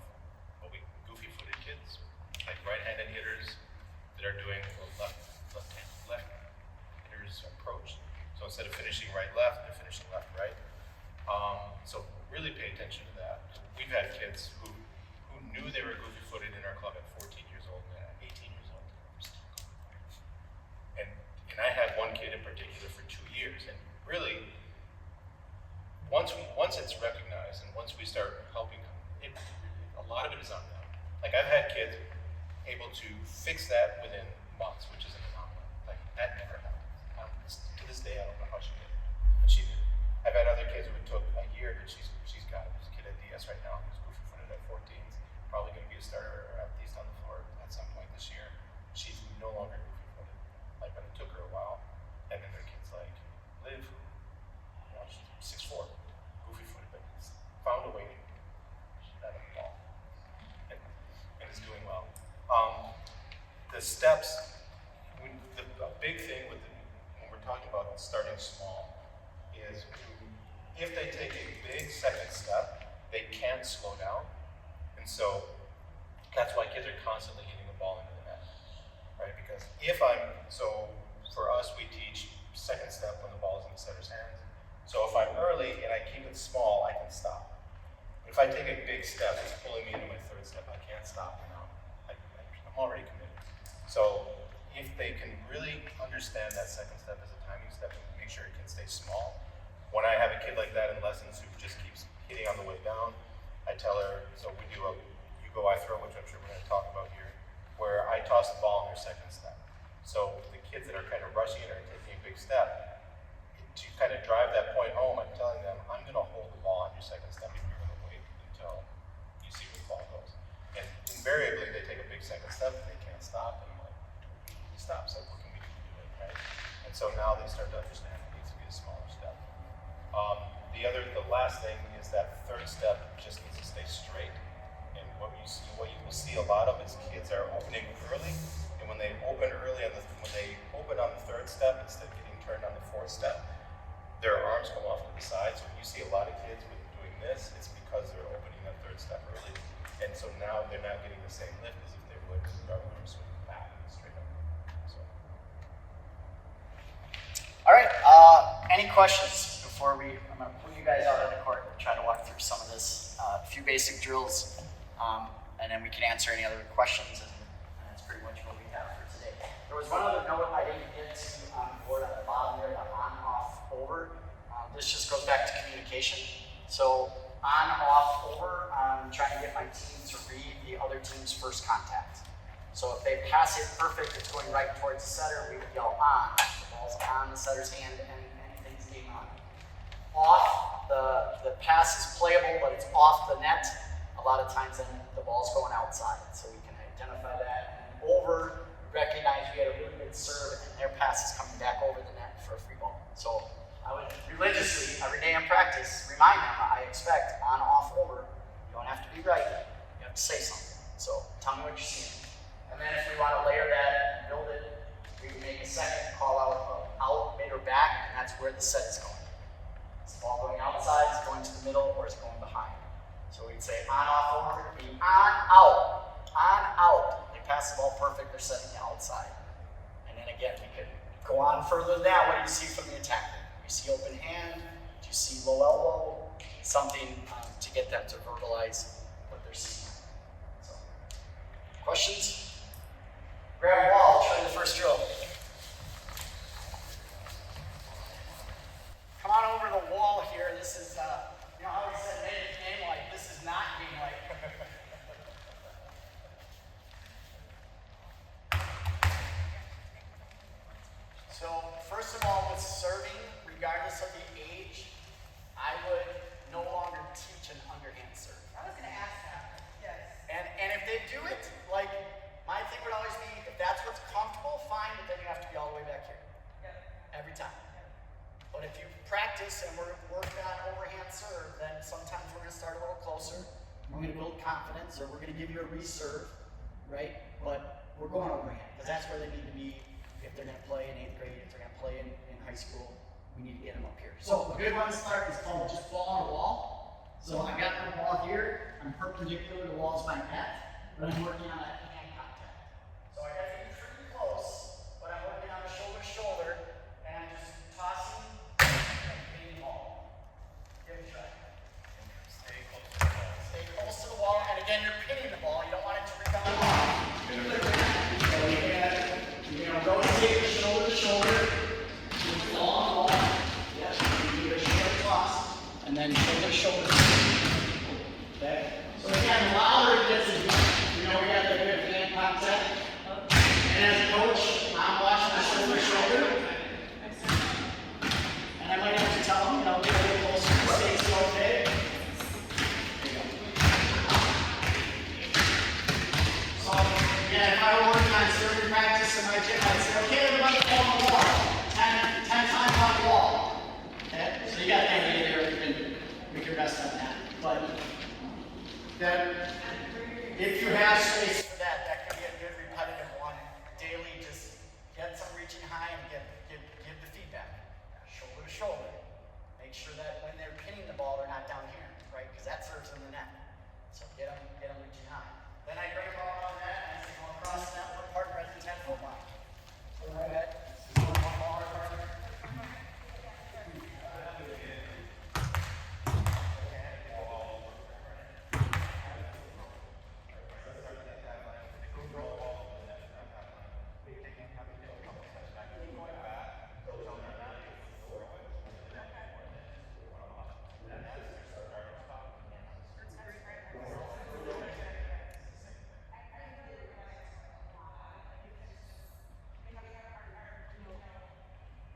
goofy-footed kids, like right-handed hitters that are doing a left hitters approach. So instead of finishing right-left, they're finishing left-right. So really pay attention to that. We've had kids who knew they were goofy-footed in our club at 14 years old and at 18 years old. And I had one kid in particular for 2 years, and really, once it's recognized and once we start helping them, a lot of it is on them. Like I've had kids able to fix that within months, which is an anomaly. Like that never happens. To this day, I don't know how she did it, but she did it. I've had other kids who it took a year, but she's got it. There's a kid at DS right now who's goofy-footed at 14, probably going to be a starter or at least on the floor at some point this year. She's no longer goofy-footed, like, but it took her a while. And then there are kids like Liv, she's 6'4", goofy-footed, but found a way to shoot out of the ball and is doing well. The steps, a big thing when we're talking about starting small is if they take a big second step, they can't slow down. And so that's why kids are constantly hitting the ball into the net, right? Because for us, we teach second step when the ball is in the setter's hands. So if I'm early and I keep it small, I can stop. But if I take a big step, it's pulling me into my 3rd step. I can't stop now. I'm already committed. So if they can really understand that second step as a timing step and make sure it can stay small. When I have a kid like that in lessons who just keeps hitting on the way down, I tell her, so we do you go, I throw, which I'm sure we're going to talk about here, where I toss the ball in their second step. So the kids that are kind of rushing it or taking a big step, to kind of drive that point home, I'm telling them, I'm going to hold the ball on your second step if you're going to wait until you see where the ball goes. And invariably, they take a big second step and they can't stop. And I'm like, he stops. Like, what can we do to do it, right? And so now they start to understand it needs to be a smaller step. The last thing is that 3rd step just needs to stay straight. And what you will see a lot of is kids are opening early, and when they open early on the 3rd step instead of getting turned on the 4th step, their arms come off to the side. So when you see a lot of kids doing this, it's because they're opening that 3rd step early, and so now they're not getting the same lift as if they would with their arms back and straight up. So. All right. Any questions before I'm going to pull you guys out on the court and try to walk through some of this, a few basic drills, and then we can answer any other questions, and that's pretty much what we have for today. There was one other note I didn't get to on the board at the bottom there, the on, off, over. This just goes back to communication. So on, off, over, I'm trying to get my team to read the other team's first contact. So if they pass it perfect, it's going right towards the setter, we would yell on. The ball's on the setter's hand and anything's game on. Off, the pass is playable, but it's off the net. A lot of times then the ball's going outside, so we can identify that. And over, recognize we had a really good serve, and their pass is coming back over the net for a free ball. So I would religiously, every day in practice, remind them, I expect on, off, over, you don't have to be right, you have to say something. So tell me what you're seeing. And then if we want to layer that and build it, we would make a second call out of out, mid, or back, and that's where the set is going. Is the ball going outside, is it going to the middle, or is it going behind? So we'd say on, off, over, be on, out. They pass the ball perfect, they're setting it outside. And then again, we could go on further than that. What do you see from the attacker? Do you see open hand? Do you see low elbow? Something to get them to verbalize what they're seeing. So, questions? Grab a ball, try the first drill. Come on over to the wall here. This is, you know how we said make it game-like. This is not game-like. So, first of all, with serving, regardless of the age, I would no longer teach an underhand serve. I was gonna ask that, yes. And if they do it, like, my thing would always be, if that's what's comfortable, fine, but then you have to be all the way back here. Every time. But if you practice and we're working on overhand serve, then sometimes we're gonna start a little closer. We're gonna build confidence, or we're gonna give you a reserve, right? But we're going overhand, because that's where they need to be if they're gonna play in 8th grade, if they're gonna play in high school, we need to get them up here. So a good one to start is called just ball on the wall. So I got my ball here, I'm perpendicular to the walls by net, but I'm working on that hand contact. So I got to be pretty close, but I'm working on the shoulder to shoulder, and I'm just tossing and hitting the ball. Give it a try. Stay close to the ball. Stay close to the wall, and again, you're pinning the ball. You don't want it to rebound off. So you're going to rotate the shoulder to shoulder, move long ball. Yes, you do a short toss, and then shoulder to shoulder. Okay? So again, the louder it gets, you know, we got the good hand contact. And as a coach, I'm watching the shoulder to shoulder. And I might have to tell them, you know, get a little closer to the stakes, okay? There you go. So, yeah, if I were working on serving practice in my gym, I'd say, okay, everybody fall on the wall. 10 times on the wall. Okay? So you got the idea here, we can rest on that. But then, if you have space for that, that can be a good repetitive one. Daily, just get some reaching high and give the feedback. Shoulder to shoulder. Make sure that when they're pinning the ball, they're not down here, right? Because that serves in the net. So get them reaching high. Then I bring the ball on that and I say, go across that one partner at the 10-foot line. So go ahead. One ball or partner.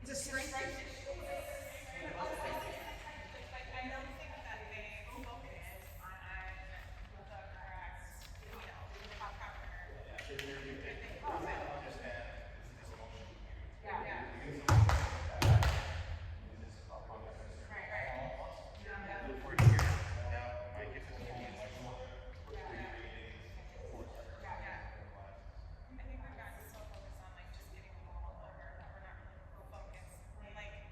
It's a strength issue. I don't think that they focus on the correct, you know, top cover. I think we've gotten so focused on like just getting the ball over that we're not really focused. And like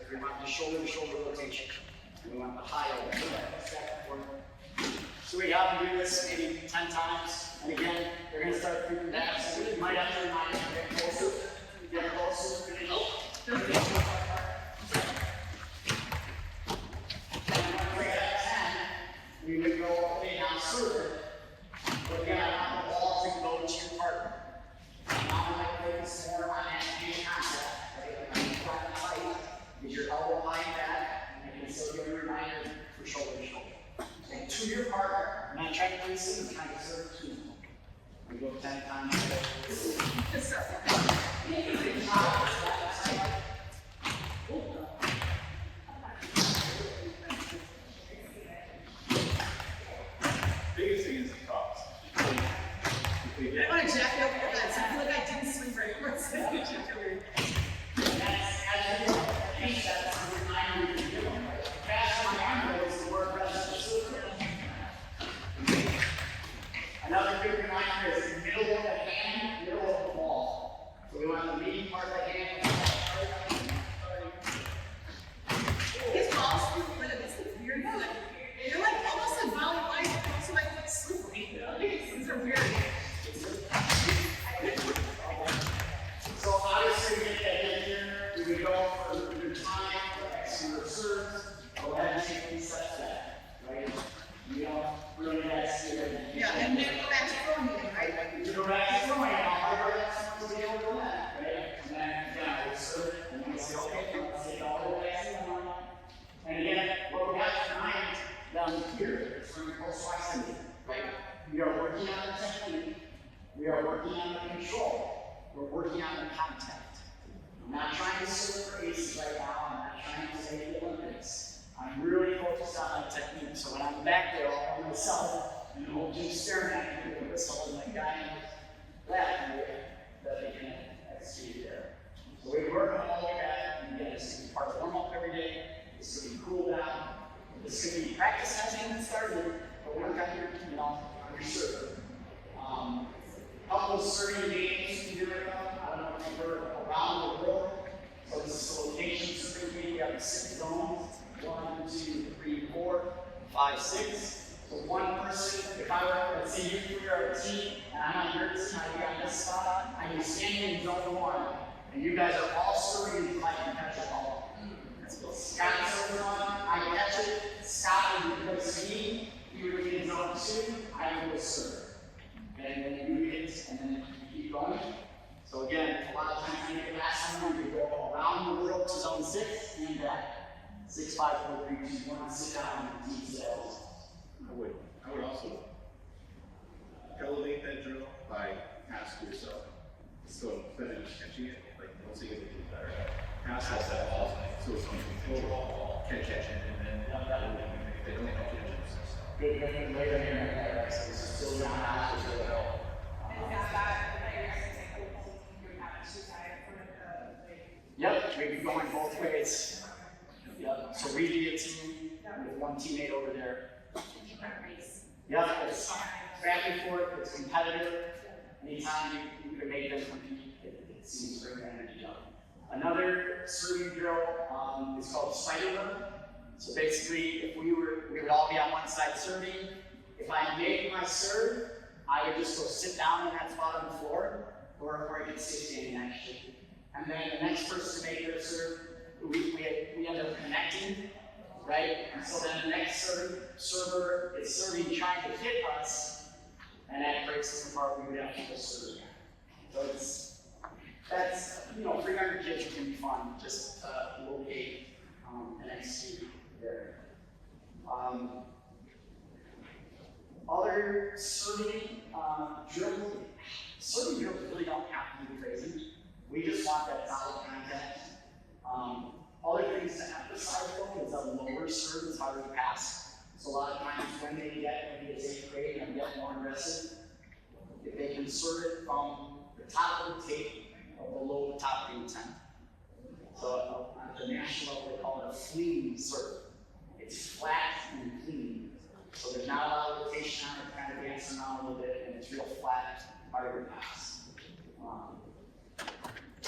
We want the shoulder to shoulder rotation. And we want the high elbow. Back and forth. So we have to do this maybe 10 times. And again, they're going to start creeping back. So we might have to remind them to get closer. Get closer. And when we get at 10, we would go all the way down serve. But again, I want the ball to go to your partner. Now I like to focus more on that hand contact. Right? When you front and tight, is your elbow high back, and you can still give a reminder for shoulder to shoulder. So to your partner, I'm not trying to play this, I'm trying to serve to them. We go 10 times. Biggest thing is the toss. I want to jack it over your legs. I feel like I didn't swing very much. Another good reminder is middle of the hand, middle of the ball. So we want the medium part of the hand. These balls feel good. It's like weird. They're like almost like volleyball, but also like slippery. These are weird. So obviously we get that in here. We would go for your time, extra serves. Go ahead and take these steps back, right? You don't really have to do it. Yeah, and then go back to throwing it, right? You go back to throwing it, I'll hard to be able to do that, right? And then, yeah, we'll serve it, and then we say, okay, let's take all the way back to the line. And again, what we have to mind down here is from close proximity, right? We are working on the technique, we are working on the control, we're working on the contact. I'm not trying to serve for aces right now, I'm not trying to say the Olympics. I'm really focused on my technique, so when I'm back there all by myself, and the whole team staring at me with a whistle and my guy in the left, that they can execute there. So we work on all of that, and again, this is part of warm-up every day, this could be cool down, this could be practice hasn't even started, but work on your, on your serve. Couple of serving games you can do it on. I don't know if you've heard around the world. So this is a location serving game. We have 6 zones. 1, 2, 3, 4, 5, 6. So one person, if I were, let's say you three are a team, and I'm on your team, I got this spot, I can stand in zone 1, and you guys are all serving and fighting to catch the ball. Scott's over on, I catch it, Scott would replace me, he would be in zone 2, I would serve. And then you hit, and then you keep going. So again, a lot of times you get last one, you go around the world to zone 6 and back. 6, 5, 4, 3, 2, 1, sit down and deep cells. I would also elevate that drill by asking yourself. So instead of just catching it, like once you get it better, pass that ball so it's on control, catch it, and then if they don't catch it, Good, later here. So this is still not after the hill. Yep, we'd be going both ways. Yep, so we'd be a team with one teammate over there. Yep, it's back and forth, it's competitive. Anytime you can make them compete, it seems to bring their energy up. Another serving drill is called spider web. So basically, if we would all be on one side serving. If I made my serve, I would just go sit down in that spot on the floor, or I could stay standing actually. And then the next person to make their serve, we end up connecting, right? And so then the next server is serving, trying to hit us, and that breaks us apart. We would have to go serve again. So that's 300 kids can be fun. Just locate and execute there. Other serving drills really don't have to be crazy. We just want that solid contact. Other things to emphasize though is a lower serve is harder to pass. So a lot of times when they get maybe it's 8th grade and get more aggressive, if they can serve it from the top of the tape or below the top of the intent. So at the national level they call it a fleeing serve. It's flat and clean. So there's not a lot of rotation on it, kind of dancing around a little bit, and it's real flat, harder to pass.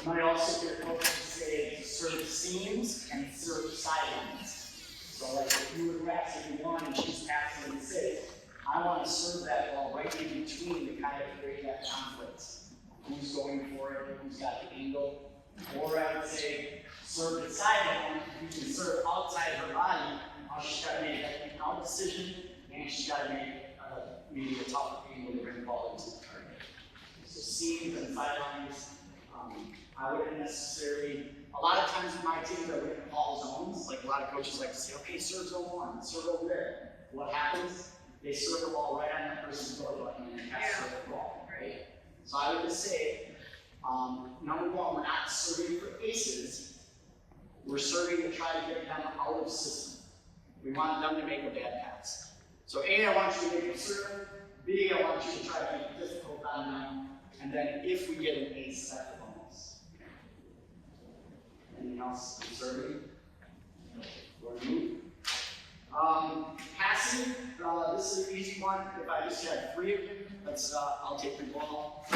might also hear coaches say serve seams and serve sidelines. So like if you would pass it in one and she's passing in 6, I want to serve that ball right in between to kind of create that conflict. Who's going for it, who's got the angle. Or I would say serve the sideline, you can serve outside her body. She's got to make an out decision, and she's got to make maybe a tougher angle to bring the ball into the target. So seams and sidelines, I wouldn't necessarily, a lot of times in my teams I wouldn't call zones. Like a lot of coaches like to say, okay, serve zone 1, serve over there. What happens? They serve the ball right on that person's door button and they have to serve the ball, right? So I would just say, number 1, we're not serving for aces. We're serving to try to get them out of system. We want them to make a bad pass. So A, I want you to make a serve. B, I want you to try to make it difficult on them. And then if we get an ace, that's the bonus. Anything else conservative? Or move? Passing, this is an easy one. If I just had 3 of you, I'll take the ball.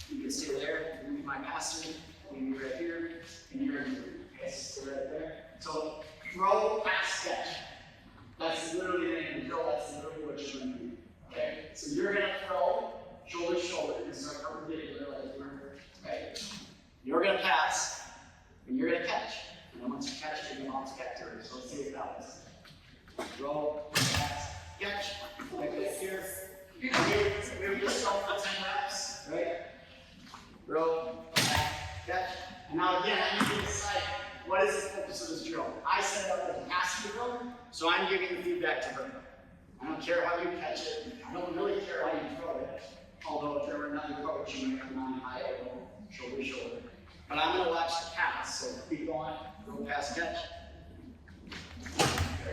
You can stay there, you be my passer, you be right here, and you're going to stay right there. So throw, pass, catch. That's literally the name of the drill, that's literally what you're going to do. Okay? So you're going to throw, shoulder to shoulder, and start perpendicular like you were, okay? You're going to pass, and you're going to catch. And then once you catch, you're going to bounce back to her. So let's see what that was. Throw, pass, catch. Like this here. We have just go for 10 reps, right? Throw, pass, catch. And now again, I need to decide what is the focus of this drill. I set it up as a passing drill, so I'm giving the feedback to her. I don't care how you catch it. I don't really care how you throw it. Although if there were another coach, you might come on high elbow, shoulder to shoulder. But I'm going to watch the pass. So keep going, go pass, catch.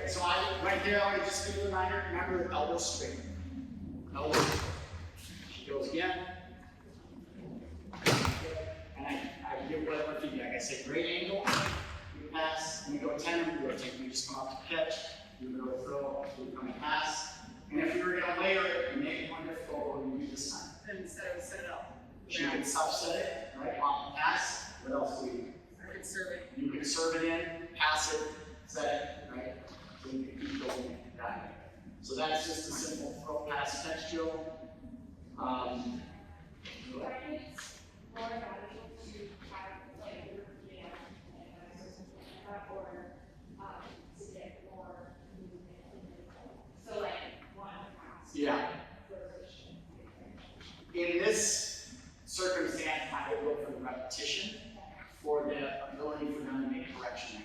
So right there, I would just give you a reminder. Remember, elbow straight. Elbow. She goes again. And I give whatever feedback. I say great angle. You pass. And we go 10 and we rotate. You just come up to catch. You go throw. You come and pass. And if you were going to layer it and make it more difficult, what would you do this time? Then instead of set it up. She can self-set it, right? Pop and pass. What else do we do? I could serve it. You can serve it in, pass it, set it, right? So you can keep going that way. So that's just a simple throw, pass, catch drill. Yeah. In this circumstance, I would go for the repetition for the ability for them to make correction.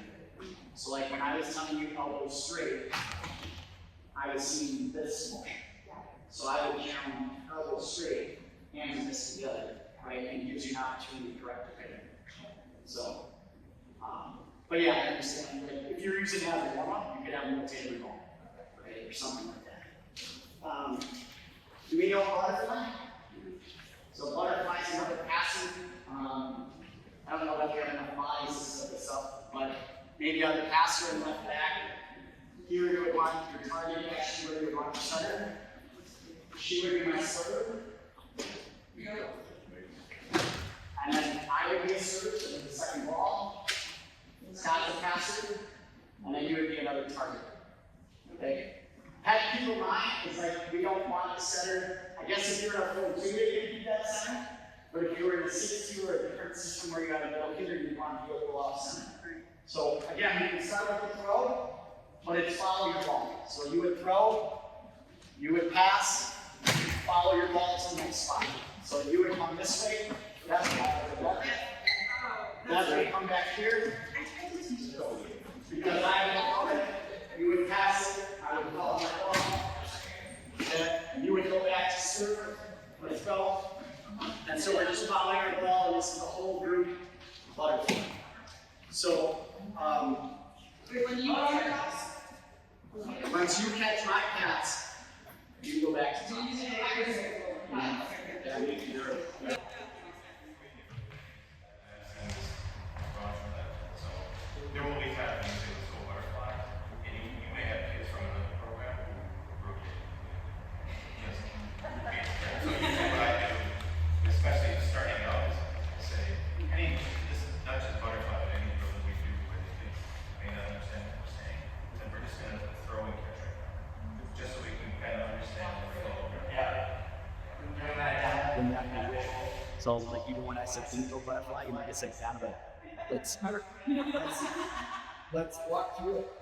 So like when I was telling you elbow straight, I was seeing this motion. So I would count elbow straight and this together, right? And it gives you an opportunity to correct the pivot. So, but yeah, I understand. Like, if you're using it as a warm-up, you could have a rotator ball, right? Or something like that. Do we know butterfly? So butterfly is another passing. I don't know if you have enough bodies to set this up, but maybe on the passer and left back, here you would want your target, actually where you would want your center. She would be my server. And then I would be a server for the second ball. Scott's a passer. And then you would be another target. Okay? Have to keep in mind, is like we don't want the center. I guess if you're in a 4-2, you can be that center. But if you were in a 6-2 or a different system where you got a middle hitter, you'd want to be a little off center. So again, you can start with the throw, but it's follow your ball. So you would throw, you would pass, follow your ball to the next spot. So you would come this way, that's ball. That's way come back here. Because I would you would pass it, I would follow my ball. And you would go back to serve, let's go. And so we're just following our ball, and this is the whole group butterfly. So, once you catch my pass, you go back to toss. There will be times when you say let's go butterfly, and you may have kids from another program who broke it. Yes. So usually what I do, especially starting out, is So like even when I said bingo butterfly, you might have said kind of a let's let's walk through it.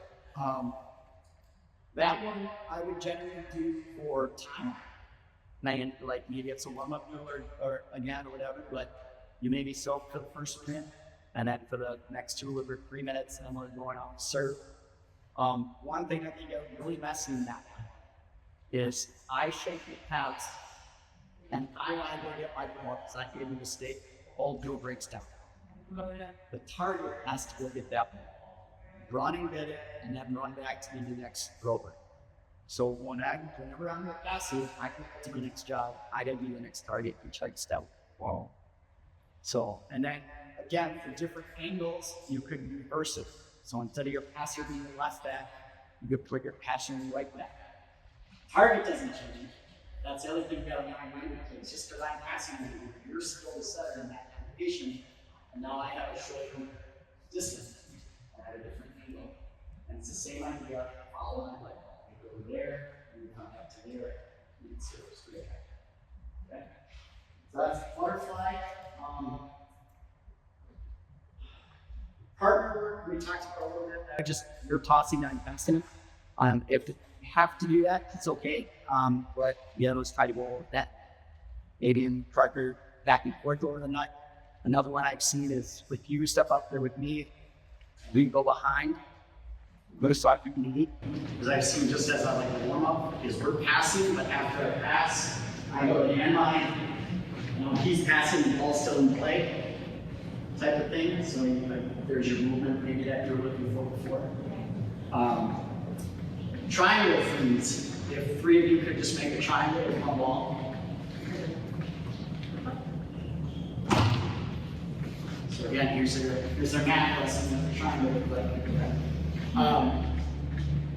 That one I would generally do for time. Man, like maybe it's a warm up or again or whatever, but you maybe soak for the first minute and then for the next 2 or 3 minutes, and then we're going on to serve. One thing I think I really messy in that one is I shake the pads and I want to go get my ball because I made a mistake. The whole deal breaks down. The target has to go get that ball, run and get it, and then run back to the next thrower. So whenever I'm passive, I can get to the next job. I gotta be the next target and try to step ball. So, and then again, for different angles, you could reverse it. So instead of your passer being the left back, you could put your passer in the right back. Target doesn't change. That's the other thing you gotta mind. It's just because I'm passing you, you're still the setter in that competition, and now I have a shorter distance at a different angle. And it's the same idea. Follow on like you go there, you come up to there, you can serve straight. Okay. So that's butterfly. Partner work, we talked about a little bit. Just you're tossing and passing it. If you have to do that, it's okay. But yeah, let's try to go over that. Maybe in partner back and forth over the night. Another one I've seen is if you step up there with me, we go behind. Most often you need, because I've seen just as like a warm up, is we're passing, but after I pass, I go to the end line. He's passing, the ball's still in play, type of thing. So there's your movement, maybe that you were looking for before. Triangle freeze. If 3 of you could just make a triangle with one ball. So again, here's their math lesson of the triangle look like.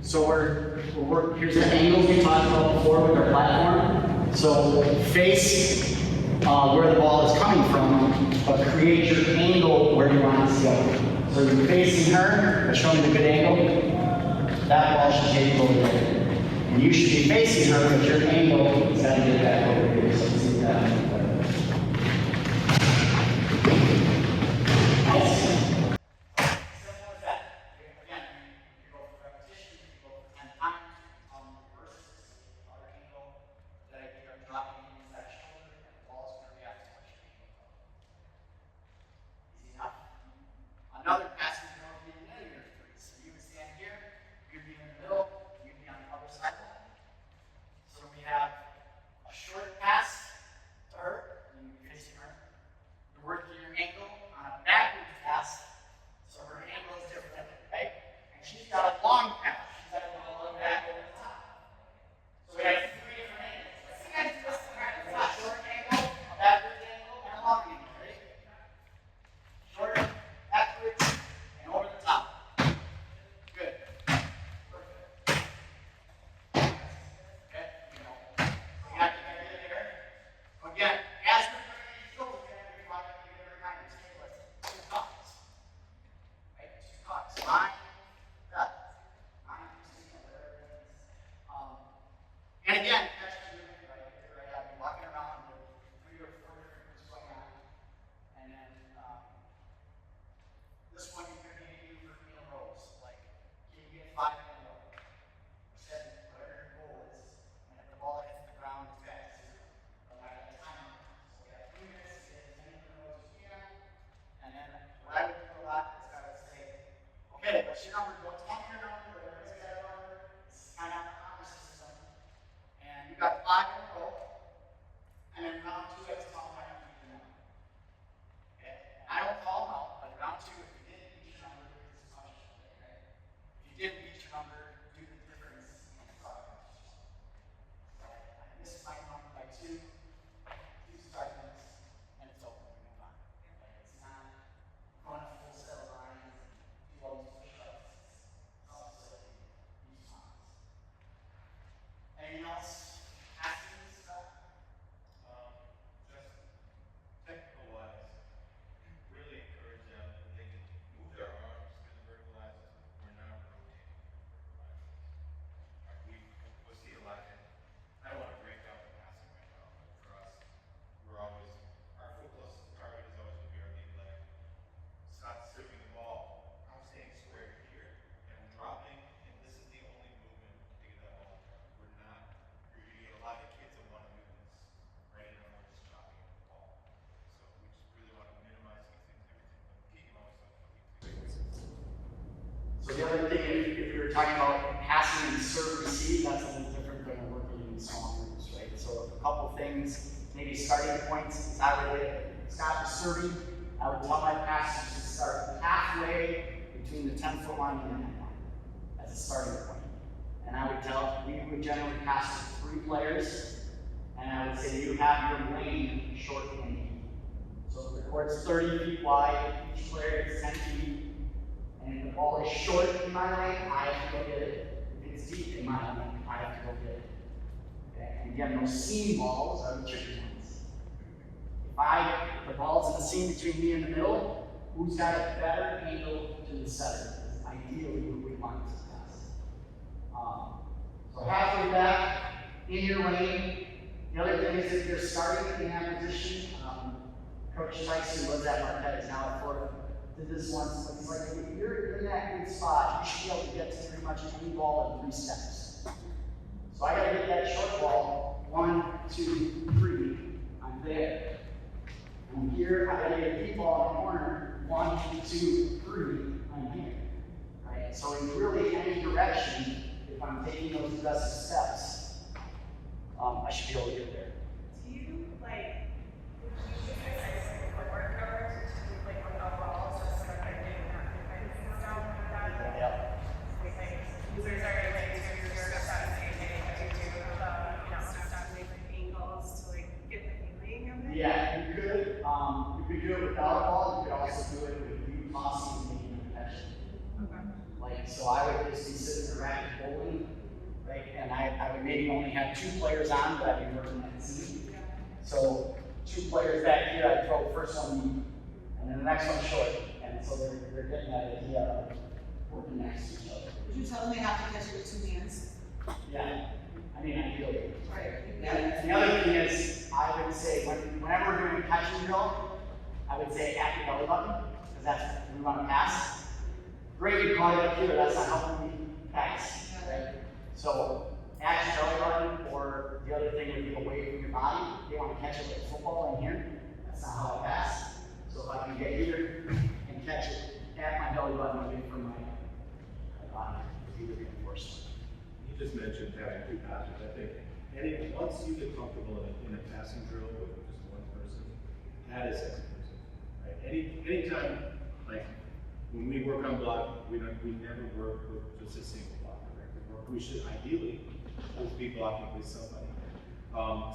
So here's the angles we talked about before with our platform. So face where the ball is coming from, but create your angle where you want it to go. So you're facing her, but showing a good angle. That ball should take over there. And you should be facing her, but your angle is got to get back over here. So see that. Another pass is going to be a linear freeze. So you would stand here, you'd be in the middle, you'd be on the other side. So we have a short pass to her, and you're facing her. You're working your ankle on a backwards pass, so her ankle is different, right? And she's got a long pass. She's got a long back over the top. So we have 3 different angles. Let's see, guys, this is a short angle, a backwards angle, and a long angle, right? Shorter, backwards, and over the top. Good. Perfect. Okay, we got the idea there. Again, as we're doing these drills, we want to give every kind of stability. 2 cups. Right? 2 cups. Line, cut. Line, whatever it is. And again, that's just moving right here, right? I'll be walking around with 3 or 4 different things going on. And then this one you're going to need to do for meal rolls. Like, can you get 5 in a row? 7, whatever your goal is. And if the ball hits the ground, it's back to 0. But I have a timer. So we have 3 minutes to get as many in a row as you can. And then what I would do a lot is I would say, okay, what's your number? Don't tell me your number, but everybody's got a number. This is kind of an honor system. And you got 5 in a row. And then round 2, I was telling my number. Okay? I don't call them out, but round 2, if you didn't reach your number, it's a punishment, right? If you didn't reach your number, do the difference in the progress. So I missed my number by 2 seconds, and it's over. We move on. Like, it's not going a full set of lines and do all these push-ups. So the other thing, if you're talking about passing and serve receive, that's a little different than working in small groups, right? So a couple things, maybe starting points, is I would stop serving. I would tell my passers to start halfway between the 10-foot line and the net line as a starting point. And I would tell, we would generally pass to 3 players, and I would say you have your lane short and deep. So if the court's 30 feet wide, each player is 10 feet, and if the ball is short in my lane, I have to go get it. If it's deep in my lane, I have to go get it. Okay? And again, those seam balls are the tricky ones. If the ball's in the seam between me and the middle, who's got a better angle to the setter? Ideally, we would want to pass. So halfway back, in your lane. The other thing is if you're starting in that position, Coach Tyson was at Marquette, is now at Florida. Did this once, but he's like, if you're in that good spot, you should be able to get to pretty much any ball in 3 steps. So I gotta get that short ball, 1, 2, 3, I'm there. I'm here, I gotta get a deep ball in the corner, 1, 2, 3, I'm here. Right? So in really any direction, if I'm taking those aggressive steps, I should be able to get there. Do you like, would you just like footwork covers, or do you like overall, just like doing that defense and stuff like that? Yep. Like, users are like, your stuff, you know, stuff with angles to like get the feeling of it? Yeah, you could. You could do it without a ball. You could also do it with you tossing and making a connection. Okay. Like, so I would just be sitting around bowling, right? And I would maybe only have 2 players on, but I'd be working that seam. So 2 players back here, I'd throw the first one deep, and then the next one short. And so they're getting that idea of working next to each other. Would you tell them they have to catch it with 2 hands? Yeah, I mean, ideally. Right. And the other thing is, I would say, whenever we're doing catch and drill, I would say at your belly button, because that's what we want to pass. Great, you caught it up here, that's not helping me pass, right? So, at your belly button, or the other thing would be away from your body. They want to catch it like football in here. That's not how I pass. So if I can get here and catch it at my belly button away from my body, it would be reinforced. You just mentioned having 2 passers. I think once you get comfortable in a passing drill with just one person, that is second person. Right? Anytime, like when we work on block, we never work with just a single blocker. Right? We should ideally always be blocking with somebody.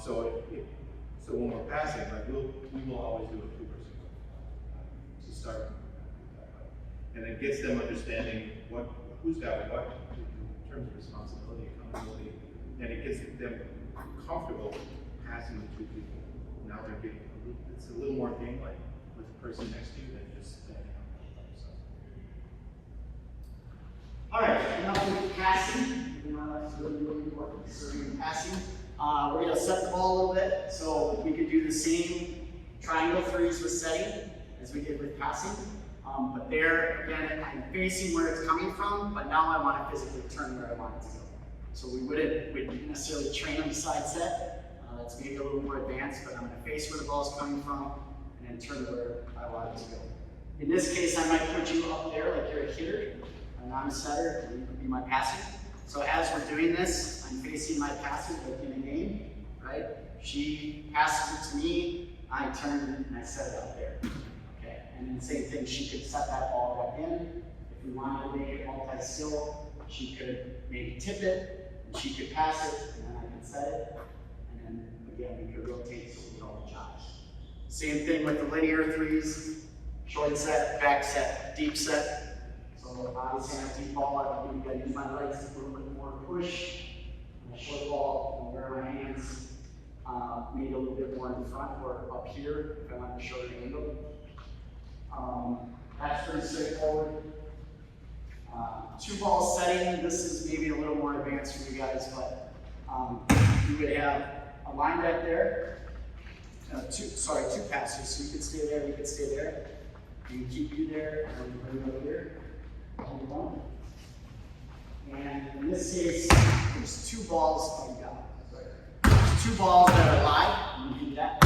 So when we're passing, like we will always do a 2-person to start, and it gets them understanding who's got what in terms of responsibility, accountability, and it gets them comfortable passing the 2 people. Now they're getting it's a little more game-like with the person next to you than just standing on by yourself. All right, enough with passing. You know, that's really, really important. Serving and passing. We're going to set the ball a little bit, so we could do the same triangle 3s with setting as we did with passing. But there, again, I'm facing where it's coming from, but now I want to physically turn where I want it to go. So we wouldn't necessarily train on the side set. That's maybe a little more advanced, but I'm going to face where the ball is coming from and then turn where I want it to go. In this case, I might put you up there like you're a hitter, and I'm a setter, and you could be my passer. So as we're doing this, I'm facing my passer like in a game, right? She passes it to me, I turn and I set it up there. Okay, and then same thing, she could set that ball back in. If we wanted to make it multi-skill, she could maybe tip it, and she could pass it, and then I could set it. And then again, we could rotate so we get all the jobs. Same thing with the linear 3s, short set, back set, deep set. So obviously on a deep ball, I would use my legs to put a little bit more push. On a short ball, where my hands maybe a little bit more in front or up here if I want a shorter angle. That's pretty straightforward. 2-ball setting, this is maybe a little more advanced for you guys, but you would have a line back there. 2 passers, so you could stay there, we could stay there. You can keep you there, and then bring it over here. Hold on. And in this case, there's 2 balls. Oh, you got it. There's 2 balls that are live. You do that.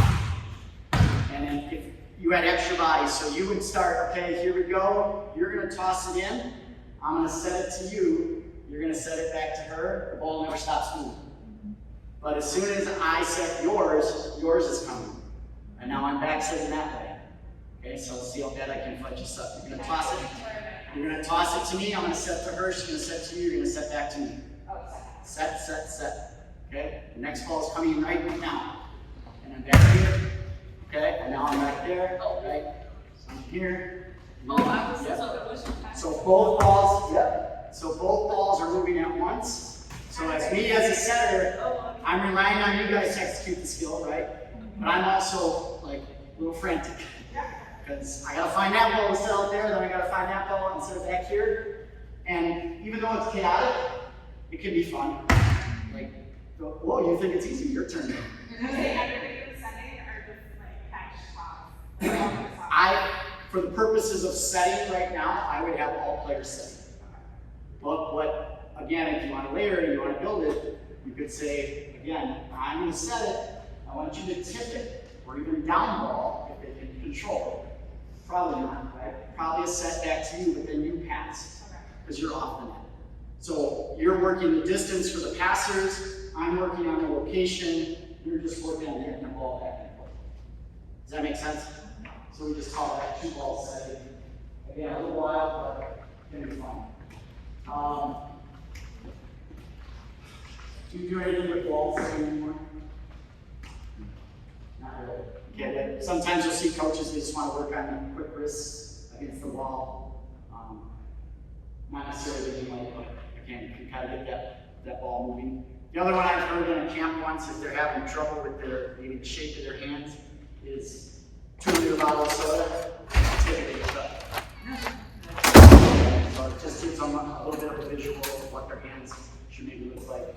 And then if you had extra bodies, so you would start, okay, here we go. You're going to toss it in. I'm gonna set it to you, you're gonna set it back to her, the ball never stops moving. But as soon as I set yours, yours is coming. And now I'm back setting that way. Okay, so let's see how bad I can fudge this up. You're gonna toss it. You're gonna toss it to me, I'm gonna set to her, she's gonna set to you, you're gonna set back to me. Set, set, set. Okay? The next ball is coming right now. And I'm back here. Okay? And now I'm right there. Right? So I'm here. So both balls, So both balls are moving at once. So as me as a setter, I'm relying on you guys to execute the skill, right? But I'm also like a little frantic. Because I gotta find that ball instead out there, then I gotta find that ball instead of back here. And even though it's chaotic, it can be fun. Like, whoa, you think it's easy? Your turn. For the purposes of setting right now, I would have all players setting. But again, if you want to layer it, you want to build it, you could say, again, I'm going to set it. I want you to tip it, or even down ball if they can control it. Probably not, right? Probably a set back to you, but then you pass because you're off the net. So you're working the distance for the passers. I'm working on the location. You're just working on hitting the ball back and forth. Does that make sense? So we just call that 2 ball setting. Again, a little wild, but it's going to be fun. Do you do anything with balls anymore? Not really. Okay, but sometimes you'll see coaches, they just want to work on quick wrists against the wall. Not necessarily being like, but again, you can kind of get that ball moving. The other one I've heard in a camp once, if they're having trouble with maybe the shape of their hands, is 2-liter bottle of soda, take a big cup. So it just gives them a little bit of a visual of what their hands should maybe look like.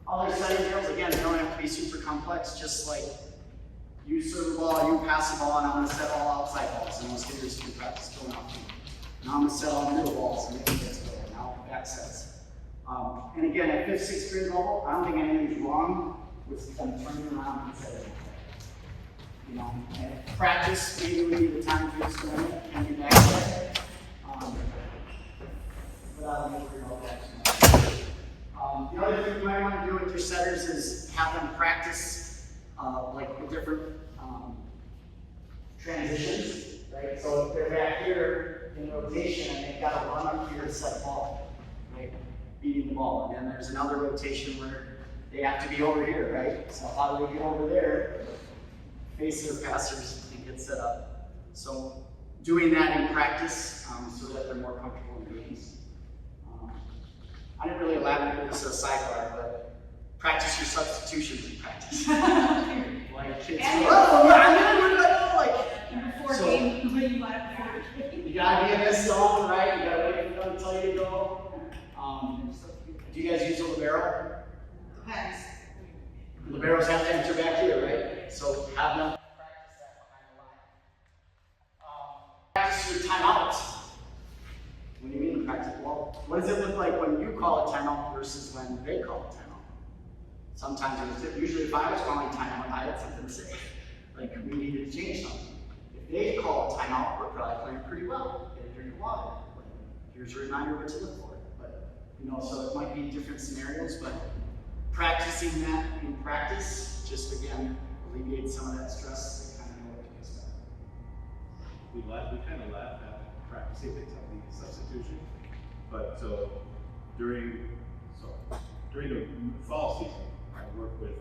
All their setting drills, again, they don't have to be super complex, just like you serve the ball, you pass the ball, and I'm going to set all outside balls, and those hitters can practice going out. Now I'm going to set all middle balls, and maybe that's good. Now back sets. And again, at 5th, 6th grade level, I don't think anything's wrong with them turning around and setting. You know, and practice maybe would be the time to just learn it and your back set. But I don't know about that too much. The other thing you might want to do with your setters is have them practice like the different transitions, right? So if they're back here in rotation and they've got to run up here to set a ball, right? Beating the ball. And then there's another rotation where they have to be over here, right? So how do they get over there? Face their passers and get set up. So doing that in practice so that they're more comfortable in games. I didn't really elaborate with this as a sidebar, but practice your substitutions in practice. Like kids go, oh yeah, I know, like. So, you gotta be in this zone, right? You gotta wait for them to tell you to go. Do you guys use a libero? Depends. Liberos have to enter back here, right? So have them practice that behind the line. Practice your timeouts. What do you mean practice? Well, what does it look like when you call a timeout versus when they call a timeout? Sometimes, usually if I was calling timeout, I had something to say. Like, we needed to change something. If they call a timeout, we're probably playing pretty well. Get a drink of water. Like, here's a reminder what to look for. But, you know, so it might be different scenarios, but practicing that in practice just, again, alleviates some of that stress and kind of know what to expect. We kind of laugh at practicing things like the substitution, but so during the fall season, I work with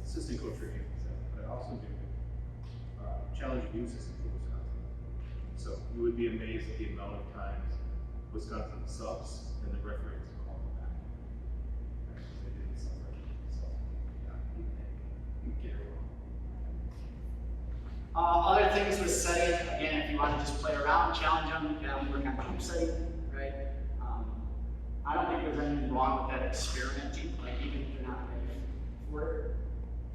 assistant coach for games, but I also do challenge youth system for Wisconsin. So you would be amazed at the amount of times Wisconsin subs and the referees call them back. They didn't sub right. So yeah, you get it wrong. Other things with setting, again, if you want to just play around, challenge them, you can have them work on jump setting, right? I don't think there's anything wrong with that experimenting, like even if you're not ready for it,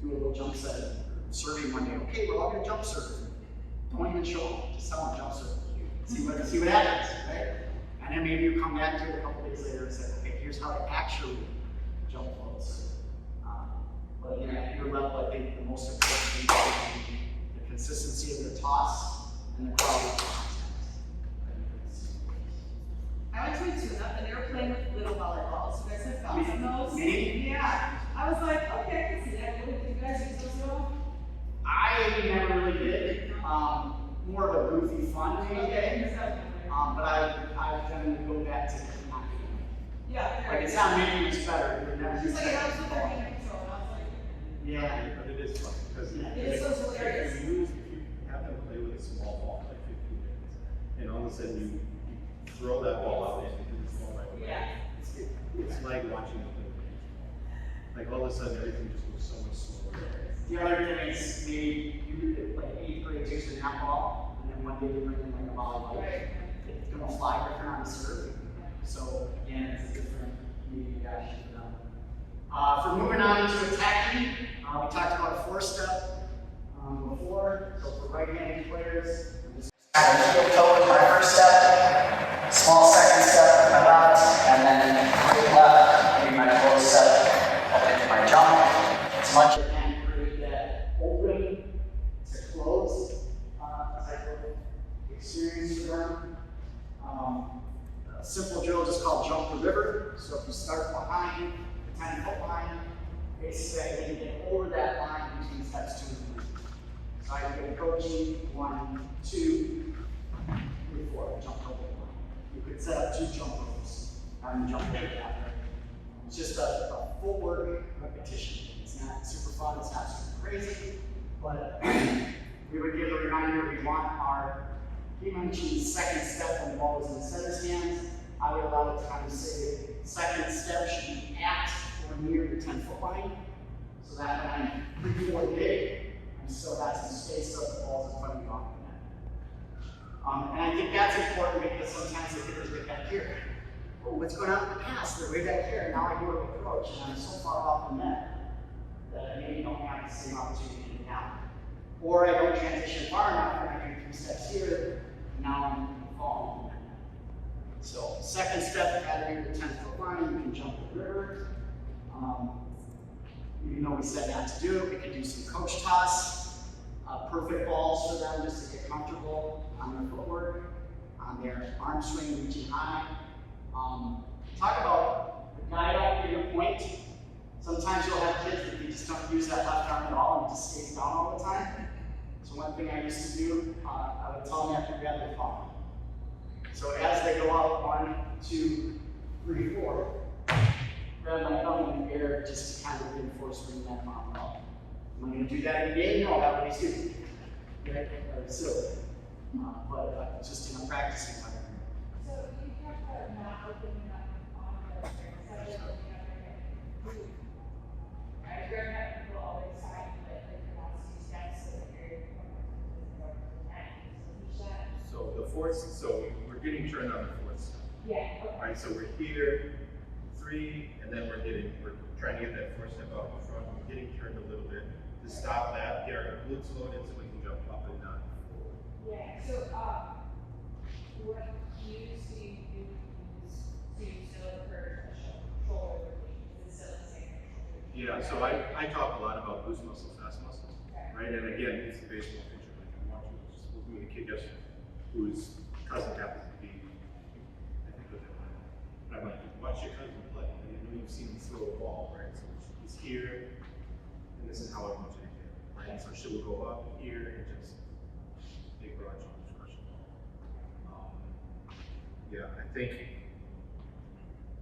do a little jump setting. Serving one day, okay, we're all gonna jump serve. Don't even show them, just tell them jump serve. See what happens, right? And then maybe you come back to it a couple days later and say, okay, here's how to actually jump floats. But again, at your level, I think the most important thing is the consistency of the toss and the quality of the contact. Mini? Yeah, I was like, okay, I can see that. What did you guys use those at all? I never really did. More of a goofy fun thing. But I've done go back to not doing it. Yeah. Like it's not making us better. We're never She's like, it helps with their hand control, and I was like, Yeah. But it is fun, because Yeah. It is so hilarious. if you have them play with a small ball for like 15 minutes, and all of a sudden you throw that ball out into the small right away. Yeah. It's like watching them play with a baseball. Like all of a sudden everything just looks so much smaller. The other thing is maybe you did like 8th grade using that ball, and then one day you bring in like a volleyball. Right. It's gonna fly different on the serve. So again, it's a different community action for them. For moving on to attacking, we talked about a 4-step before. So for right-handed players, I'm just kind of heel toe with my first step, small second step with my left, and then quick left, maybe my close step up into my jump. As much as I can create that open to close type of experience for them. A simple drill just called jump the river. So if you start behind the 10-foot line, basically you get over that line between steps 2 and 3. So I can get coaching 1, 2, 3, 4, jump over the line. You could set up 2 jump ropes and jump over that. It's just a footwork repetition. It's not super fun, it's not super crazy, but we would give a reminder we want our, he mentioned second step when the ball was in the setter's hands. I would allow it to kind of say second step should be at or near the 10-foot line. So that when I'm 3, 4 big, I'm still got some space so the ball's in front of me off the net. And I think that's important because sometimes the hitters get back here. Oh, what's going on with the pass? They're way back here, and now I go to approach, and I'm so far off the net that I maybe don't have the same opportunity to get down. Or I don't transition far enough, and I do 3 steps here, and now I'm falling. So, second step, at near the 10-foot line, you can jump the river. Even though we said not to do it, we could do some coach toss, perfect balls for them just to get comfortable on their footwork, on their arm swing, reaching high. Talk about the guide out in the point. Sometimes you'll have kids that they just don't use that left arm at all and it just stays down all the time. So one thing I used to do, I would tell them after grab their palm. So as they go out, 1, 2, 3, 4, grab my thumb in the air just to kind of reinforce bringing that palm up. Am I going to do that in the game? No, that would be stupid. Right? Or silly. But just in a practicing environment. So you talked about not opening up on the strings, so you're opening up your hip. Right, you're gonna have people always sign like velocity steps so that you're going to the net. So teach that. So the fourth, so we're getting turned on the fourth step. Yeah, okay. Right, so we're here, 3, and then we're trying to get that 4 step out in front. We're getting turned a little bit. To stop that, get our glutes loaded so we can jump up and down forward. Yeah, so, what cues do you use to still encourage the shoulder rotation? Is it still the same? Yeah, so I talk a lot about loose muscles, fast muscles, right? And again, it's a baseball pitcher. Like I'm watching, just working with a kid yesterday whose cousin happens to be, I think with him. I'm like, watch your cousin play. And I know you've seen him throw a ball, right? So he's here, and this is how I want you to hit, right? So she will go up here and just big broad shoulders, crush the ball. Yeah, I think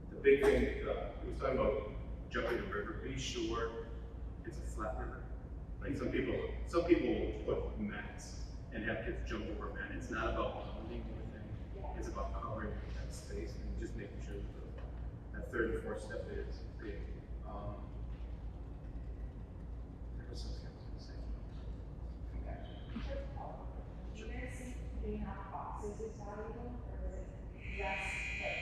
the big thing, he was talking about jumping a river, be sure it's a flat river. Like some people will put mats and have kids jump over a mat. It's not about pounding everything. It's about covering that space and just making sure that 3rd and 4th step is big. There was something I was going to say. Do you guys think putting out boxes is valuable, or is it less, like,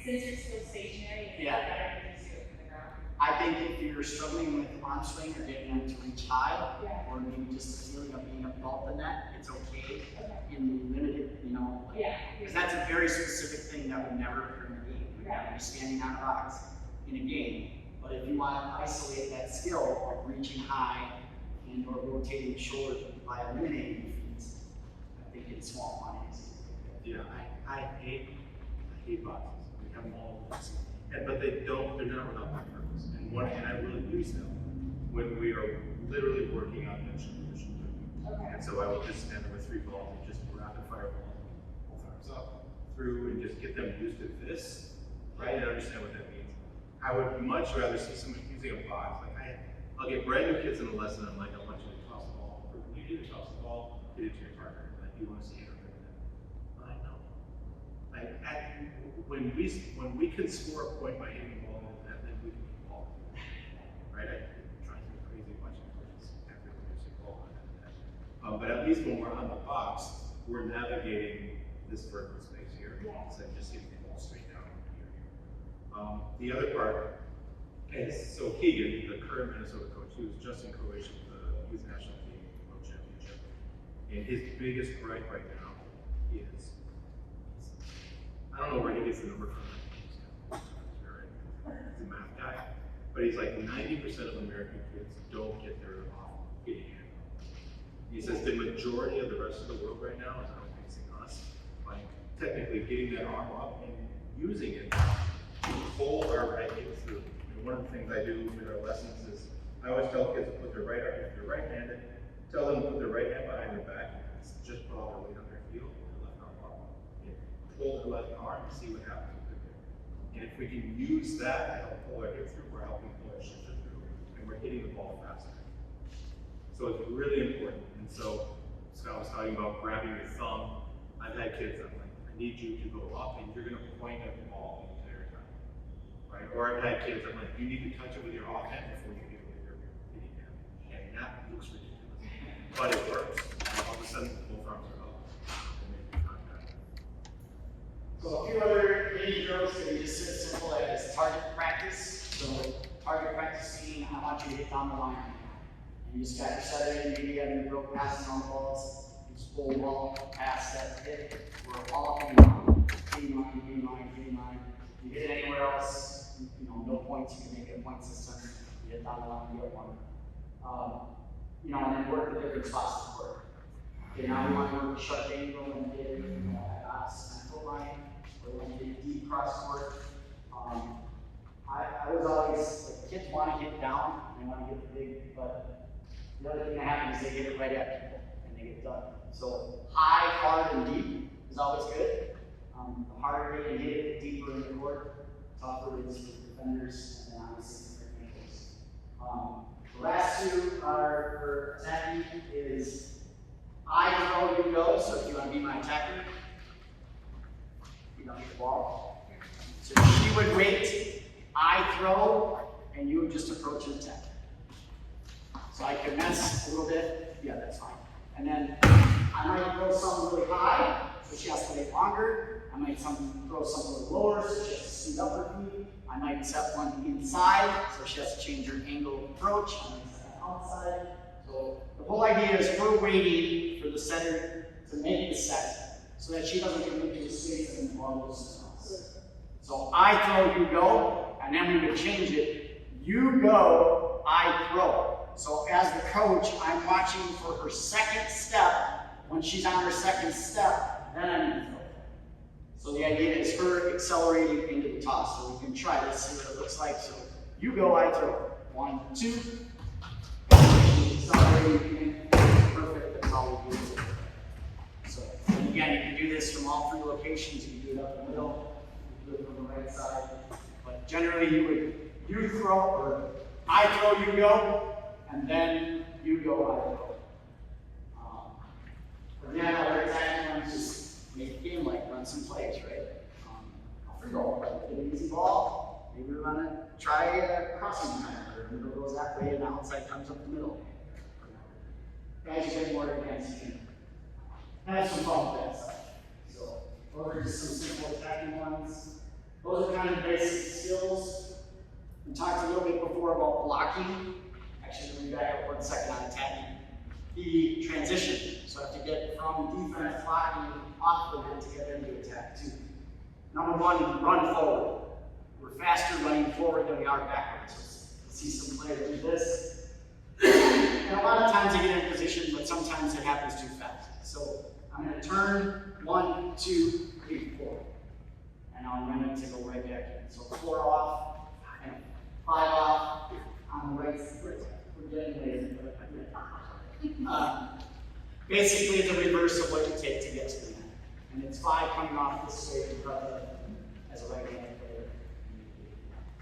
since you're still stationary, it's Yeah. better to just do it from the ground? I think if you're struggling with arm swing or getting them to reach high, Yeah. or maybe just the feeling of being above the net, it's okay Okay. in the limited, like, Yeah. because that's a very specific thing that would never occur in a game. You're not gonna be standing on rocks in a game. But if you want to isolate that skill of reaching high and or rotating the shoulder by eliminating feet, I think in small quantities. Yeah, I hate boxes. We have them all over the city. but they're not without my purpose. And I will use them when we are literally working on motion. Okay. And so I will just stand there with 3 balls and just rapid fire balls, both arms up, through, and just get them used to this, right? And understand what that means. I would much rather see someone using a box. Like I'll get brand new kids in a lesson. I'm like, I want you to toss the ball. When you do toss the ball, get it to your partner. Like, you want to see it or that. I know. When we can score a point by hitting the ball into that, then we can hit the ball. Right? I'm trying to be crazy watching coaches after producing ball on that. But at least when we're on the box, we're navigating this vertical space here. Yeah. So just hitting the ball straight down here. The other part is, so Keegan, the current Minnesota coach, he was just in Croatia for the youth national team world championship. And his biggest gripe right now is, I don't know where he gets the number from. He's a math guy. But he's like, 90% of American kids don't get their off getting hand. He says the majority of the rest of the world right now is outpacing us by technically getting that arm up and using it to pull our right hip through. And one of the things I do in our lessons is I always tell kids to put their right arm, if they're right-handed, tell them to put their right hand behind their back and just put all their weight on their heel and their left arm up. And pull their left arm and see what happens with it. And if we can use that to help pull our hip through, we're helping pull our shoulder through, and we're hitting the ball faster. So it's really important. And so Scott was talking about grabbing your thumb. I've had kids, I'm like, I need you to go up and you're gonna point at the ball the entire time. Right? Or I've had kids, I'm like, you need to touch it with your off hand before you get it with your hitting hand. And that looks ridiculous. But it works. And all of a sudden, both arms are up and making contact. So a few other mini drills can be just as simple as target practice. So target practice meaning I want you to hit down the line. And you just got your setter in, maybe you have your broke passing on balls. You just pull the ball, pass that hit. We're all in line. Green line, green line, green line. You hit it anywhere else, no points, you can make it a point system. You hit down the line, you get one. And then work the different spots of the court. Okay, now we want to work the sharp angle and get it at central line. We want to get deep cross court. I was always, like, kids want to hit down, they want to get the big, but the other thing that happens is they get it right at people and they get done. So high, hard, and deep is always good. The harder they can hit it, the deeper in the court, tougher it is for defenders, and then obviously for ankles. The last two are for attacking is I throw, you go. So if you want to be my attacker, you don't hit the ball. So she would wait, I throw, and you would just approach and attack. So I can mess a little bit, yeah, that's fine. And then I might throw something really high, so she has to wait longer. I might throw something a little lower, so she has to speed up her feet. I might set one inside, so she has to change her angle of approach. I might set one outside. So the whole idea is we're waiting for the setter to make the set, so that she doesn't come into a space and the ball goes somewhere else. So I throw, you go, and then we would change it. You go, I throw. So as the coach, I'm watching for her second step. When she's on her second step, then I'm going to throw. So the idea is her accelerating into the toss. So we can try this, see what it looks like. So you go, I throw. 1, 2. Accelerating in. Perfect. That's all we do. So and again, you can do this from all 3 locations. You can do it up the middle. You can do it from the right side. But generally, you throw, or I throw, you go. And then you go, I go. Again, other attacking ones just make the game like run some plays, right? Free ball, get an easy ball. Maybe we want to try a crossing time, or the middle goes that way and the outside comes up the middle. Guys, you get more advanced, you can have some fun with that stuff. So, those are just some simple attacking ones. Those are kind of basic skills. We talked a little bit before about blocking. Actually, let me back up 1 second on attacking. The transition. So I have to get from defense blocking off the line to get into attack too. Number 1, run forward. We're faster running forward than we are backwards. So see some players do this. And a lot of times they get in position, but sometimes it happens too fast. So I'm going to turn 1, 2, 3, 4. And now I'm ready to go right back in. So 4 off, and 5 off on the right side. We're getting lazy, but basically the reverse of what you take to get to the net. And it's 5 coming off this way as a right-handed player.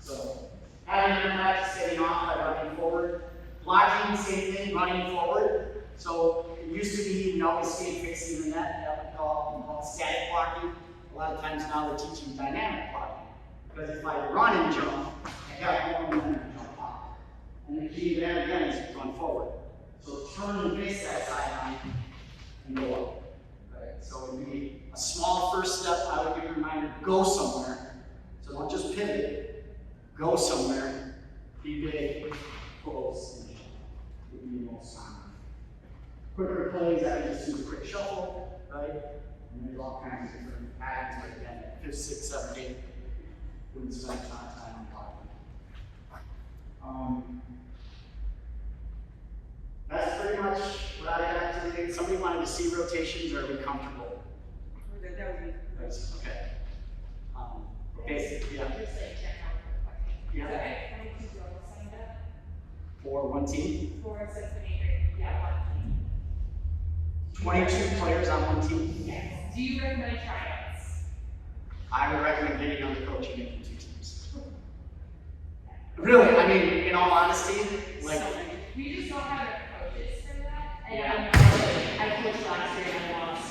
So, having your practice getting off by running forward. Blocking, same thing, running forward. So, it used to be you always stay fixing the net, that we call static blocking. A lot of times now they're teaching dynamic blocking. Because if I run and jump, I have more momentum to jump off. And the key to that again is to run forward. So turn and face that sideline and go up. Okay. So it would be a small first step. I would give a reminder, go somewhere. So don't just pivot, go somewhere, be big, close, and would be the most common. Quicker plays, I would just do a quick shuffle, right? And there's all kinds of different patterns like that. 5, 6, 7, 8. Wouldn't spend a ton of time on blocking. That's pretty much what I got today. Somebody wanted to see rotations, or are we comfortable? We're good, that was me. That's okay. Basically, yeah. Just like general question. Yeah. So I have 22 girls signed up For one team, for 6th and 8th grade. Yeah, one team. 22 players on one team. Yes. Do you recommend tryouts? I would recommend getting on the coach and making 2 teams. Really, I mean, in all honesty, like, We just don't have enough coaches for that. And Yeah. I coached last year and I lost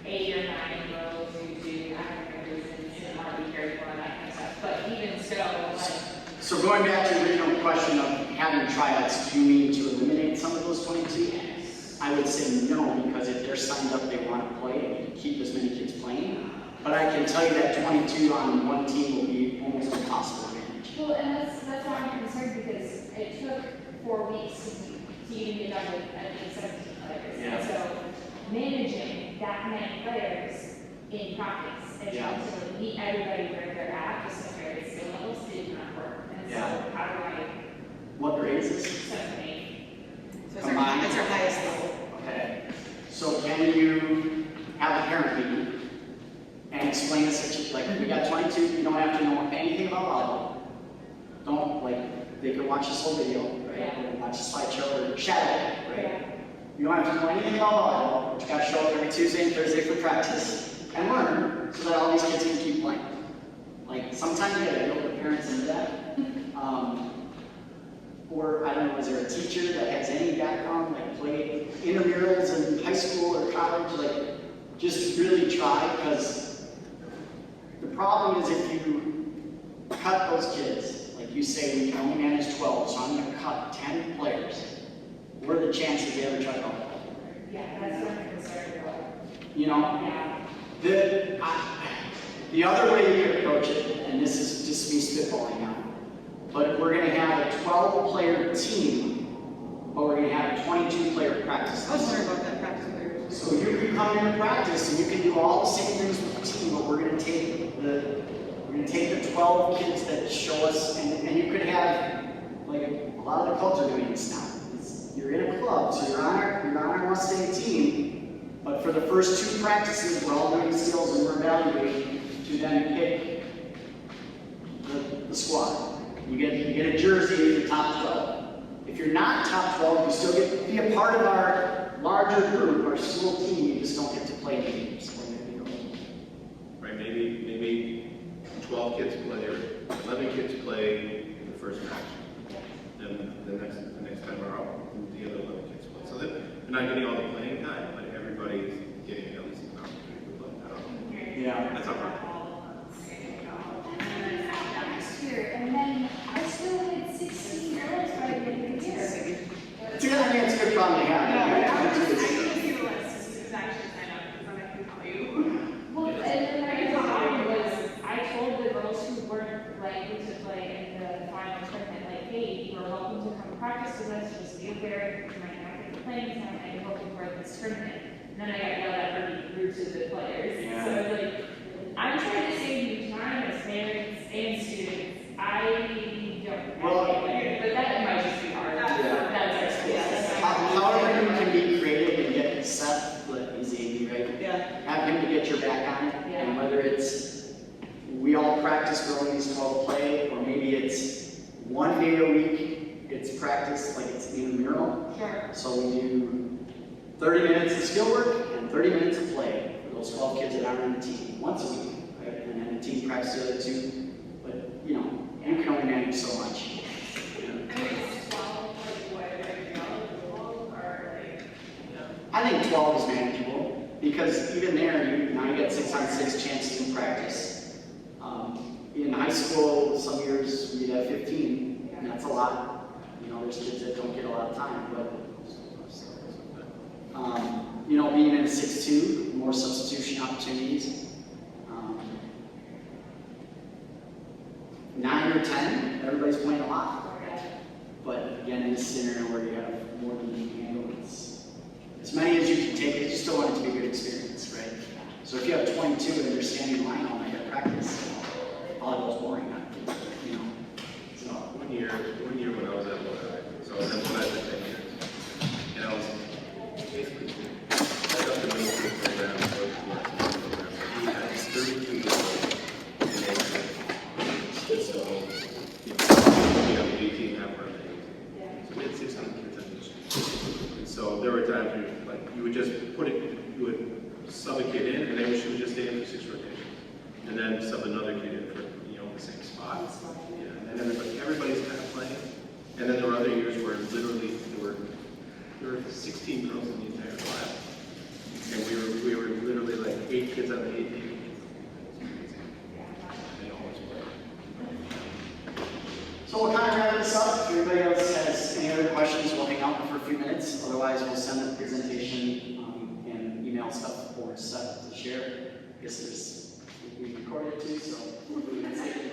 8 or 9 girls who do academic reasons and want to be careful and that kind of stuff. But even so, like, so going back to the original question of having tryouts, do you mean to eliminate some of those 22? yes. I would say no, because if they're signed up, they want to play, keep as many kids playing. But I can tell you that 22 on one team will be almost impossible to manage. Well, and that's why I'm concerned because it took 4 weeks to even get done with, I think, 17 players. Yeah. And so managing that many players in practice and Yeah. trying to meet everybody where they're at, just at various skill levels, did not work. And Yeah. so how do I What grade is this? separate? So Combined. it's our highest level. Okay. So can you have a parent meeting and explain the situation? Like, we got 22, you don't have to know anything about volleyball. Don't, like, they can watch this whole video, right? Yeah. Or watch a slideshow or shadow, right? Yeah. You don't have to know anything about volleyball, but you gotta show up every Tuesday and Thursday for practice and learn so that all these kids can keep playing. Like, sometimes you gotta deal with parents into that. Or, I don't know, is there a teacher that has any background, like played intramurals in high school or college? Like, just really try, because the problem is if you cut those kids, like you say, we can only manage 12, so I'm gonna cut 10 players. What are the chances they ever try volleyball? Yeah, that's what I'm concerned about. You know? Yeah. The other way you could approach it, and this is just me spitballing now, but we're gonna have a 12-player team, but we're gonna have a 22-player practice. I was wondering about that practice players. So you can come into practice and you can do all the same things with the team, but we're gonna take the 12 kids that show us, and you could have, like, a lot of the clubs are doing this now. You're in a club, so you're on our Mustang team, but for the first 2 practices, we're all doing skills and we're evaluating to then pick the squad. You get a jersey if you're top 12. If you're not top 12, you still get to be a part of our larger group, our school team. You just don't get to play games. Right, maybe 12 kids play, or 11 kids play in the first match. Then the next time around, the other 11 kids play. So that they're not getting all the playing time, but everybody's getting at least an opportunity to play. I don't know. Yeah. That's all right. Next year, and then I still had 16 girls by the end of the year. I mean, it's a good problem to have. Well, and then the problem was, I told the girls who weren't likely to play in the final tournament, like, hey, you're welcome to come practice with us, just be aware, you might not get the playing time, and you're hoping for this tournament. And then I got yelled at for being rude to the players. Yeah. So it's like, I'm trying to save you time as parents and students. I don't. Well, but that might just be hard. Yeah. That's our school. However, you can be practice like it's intramural. Sure. So we do 30 minutes of skill work and 30 minutes of play for those 12 kids that aren't on the team once a week, right? And then the team practices the other 2. But you know, you can only manage so much. I think 12 is manageable because even there, now you get 6-on-6 chance to practice. In high school, some years we'd have 15, and that's a lot. You know, there's kids that don't get a lot of time, but you know, being in a 6-2, more substitution opportunities. 9 or 10, everybody's playing a lot. But again, in this scenario where you have more than you can handle, it's as many as you can take. You still want it to be a good experience, right? So if you have 22 and you're standing in line all night at practice, volleyball's boring, you know. So One year when I was at Lodi, so I was at Lodi for 10 years, and I was basically set up the middle school program, we had 32 years old in eighth grade. And so, you know, we have 18 half our age. So we had 600 kids on each team. And so there were times where like you would just you would sub a kid in, and she would just stay in for 6 rotations. And then sub another kid in for, you know, the same spot. Yeah, and then everybody's kind of playing. And then there were other years where literally there were 16 girls in the entire class. And we were literally like 8 kids on the 8 team. They always play. So we'll kind of wrap this up. If anybody else has any other questions, we'll hang out for a few minutes. Otherwise, we'll send the presentation and email stuff for us to share. I guess we recorded it too, so we're going to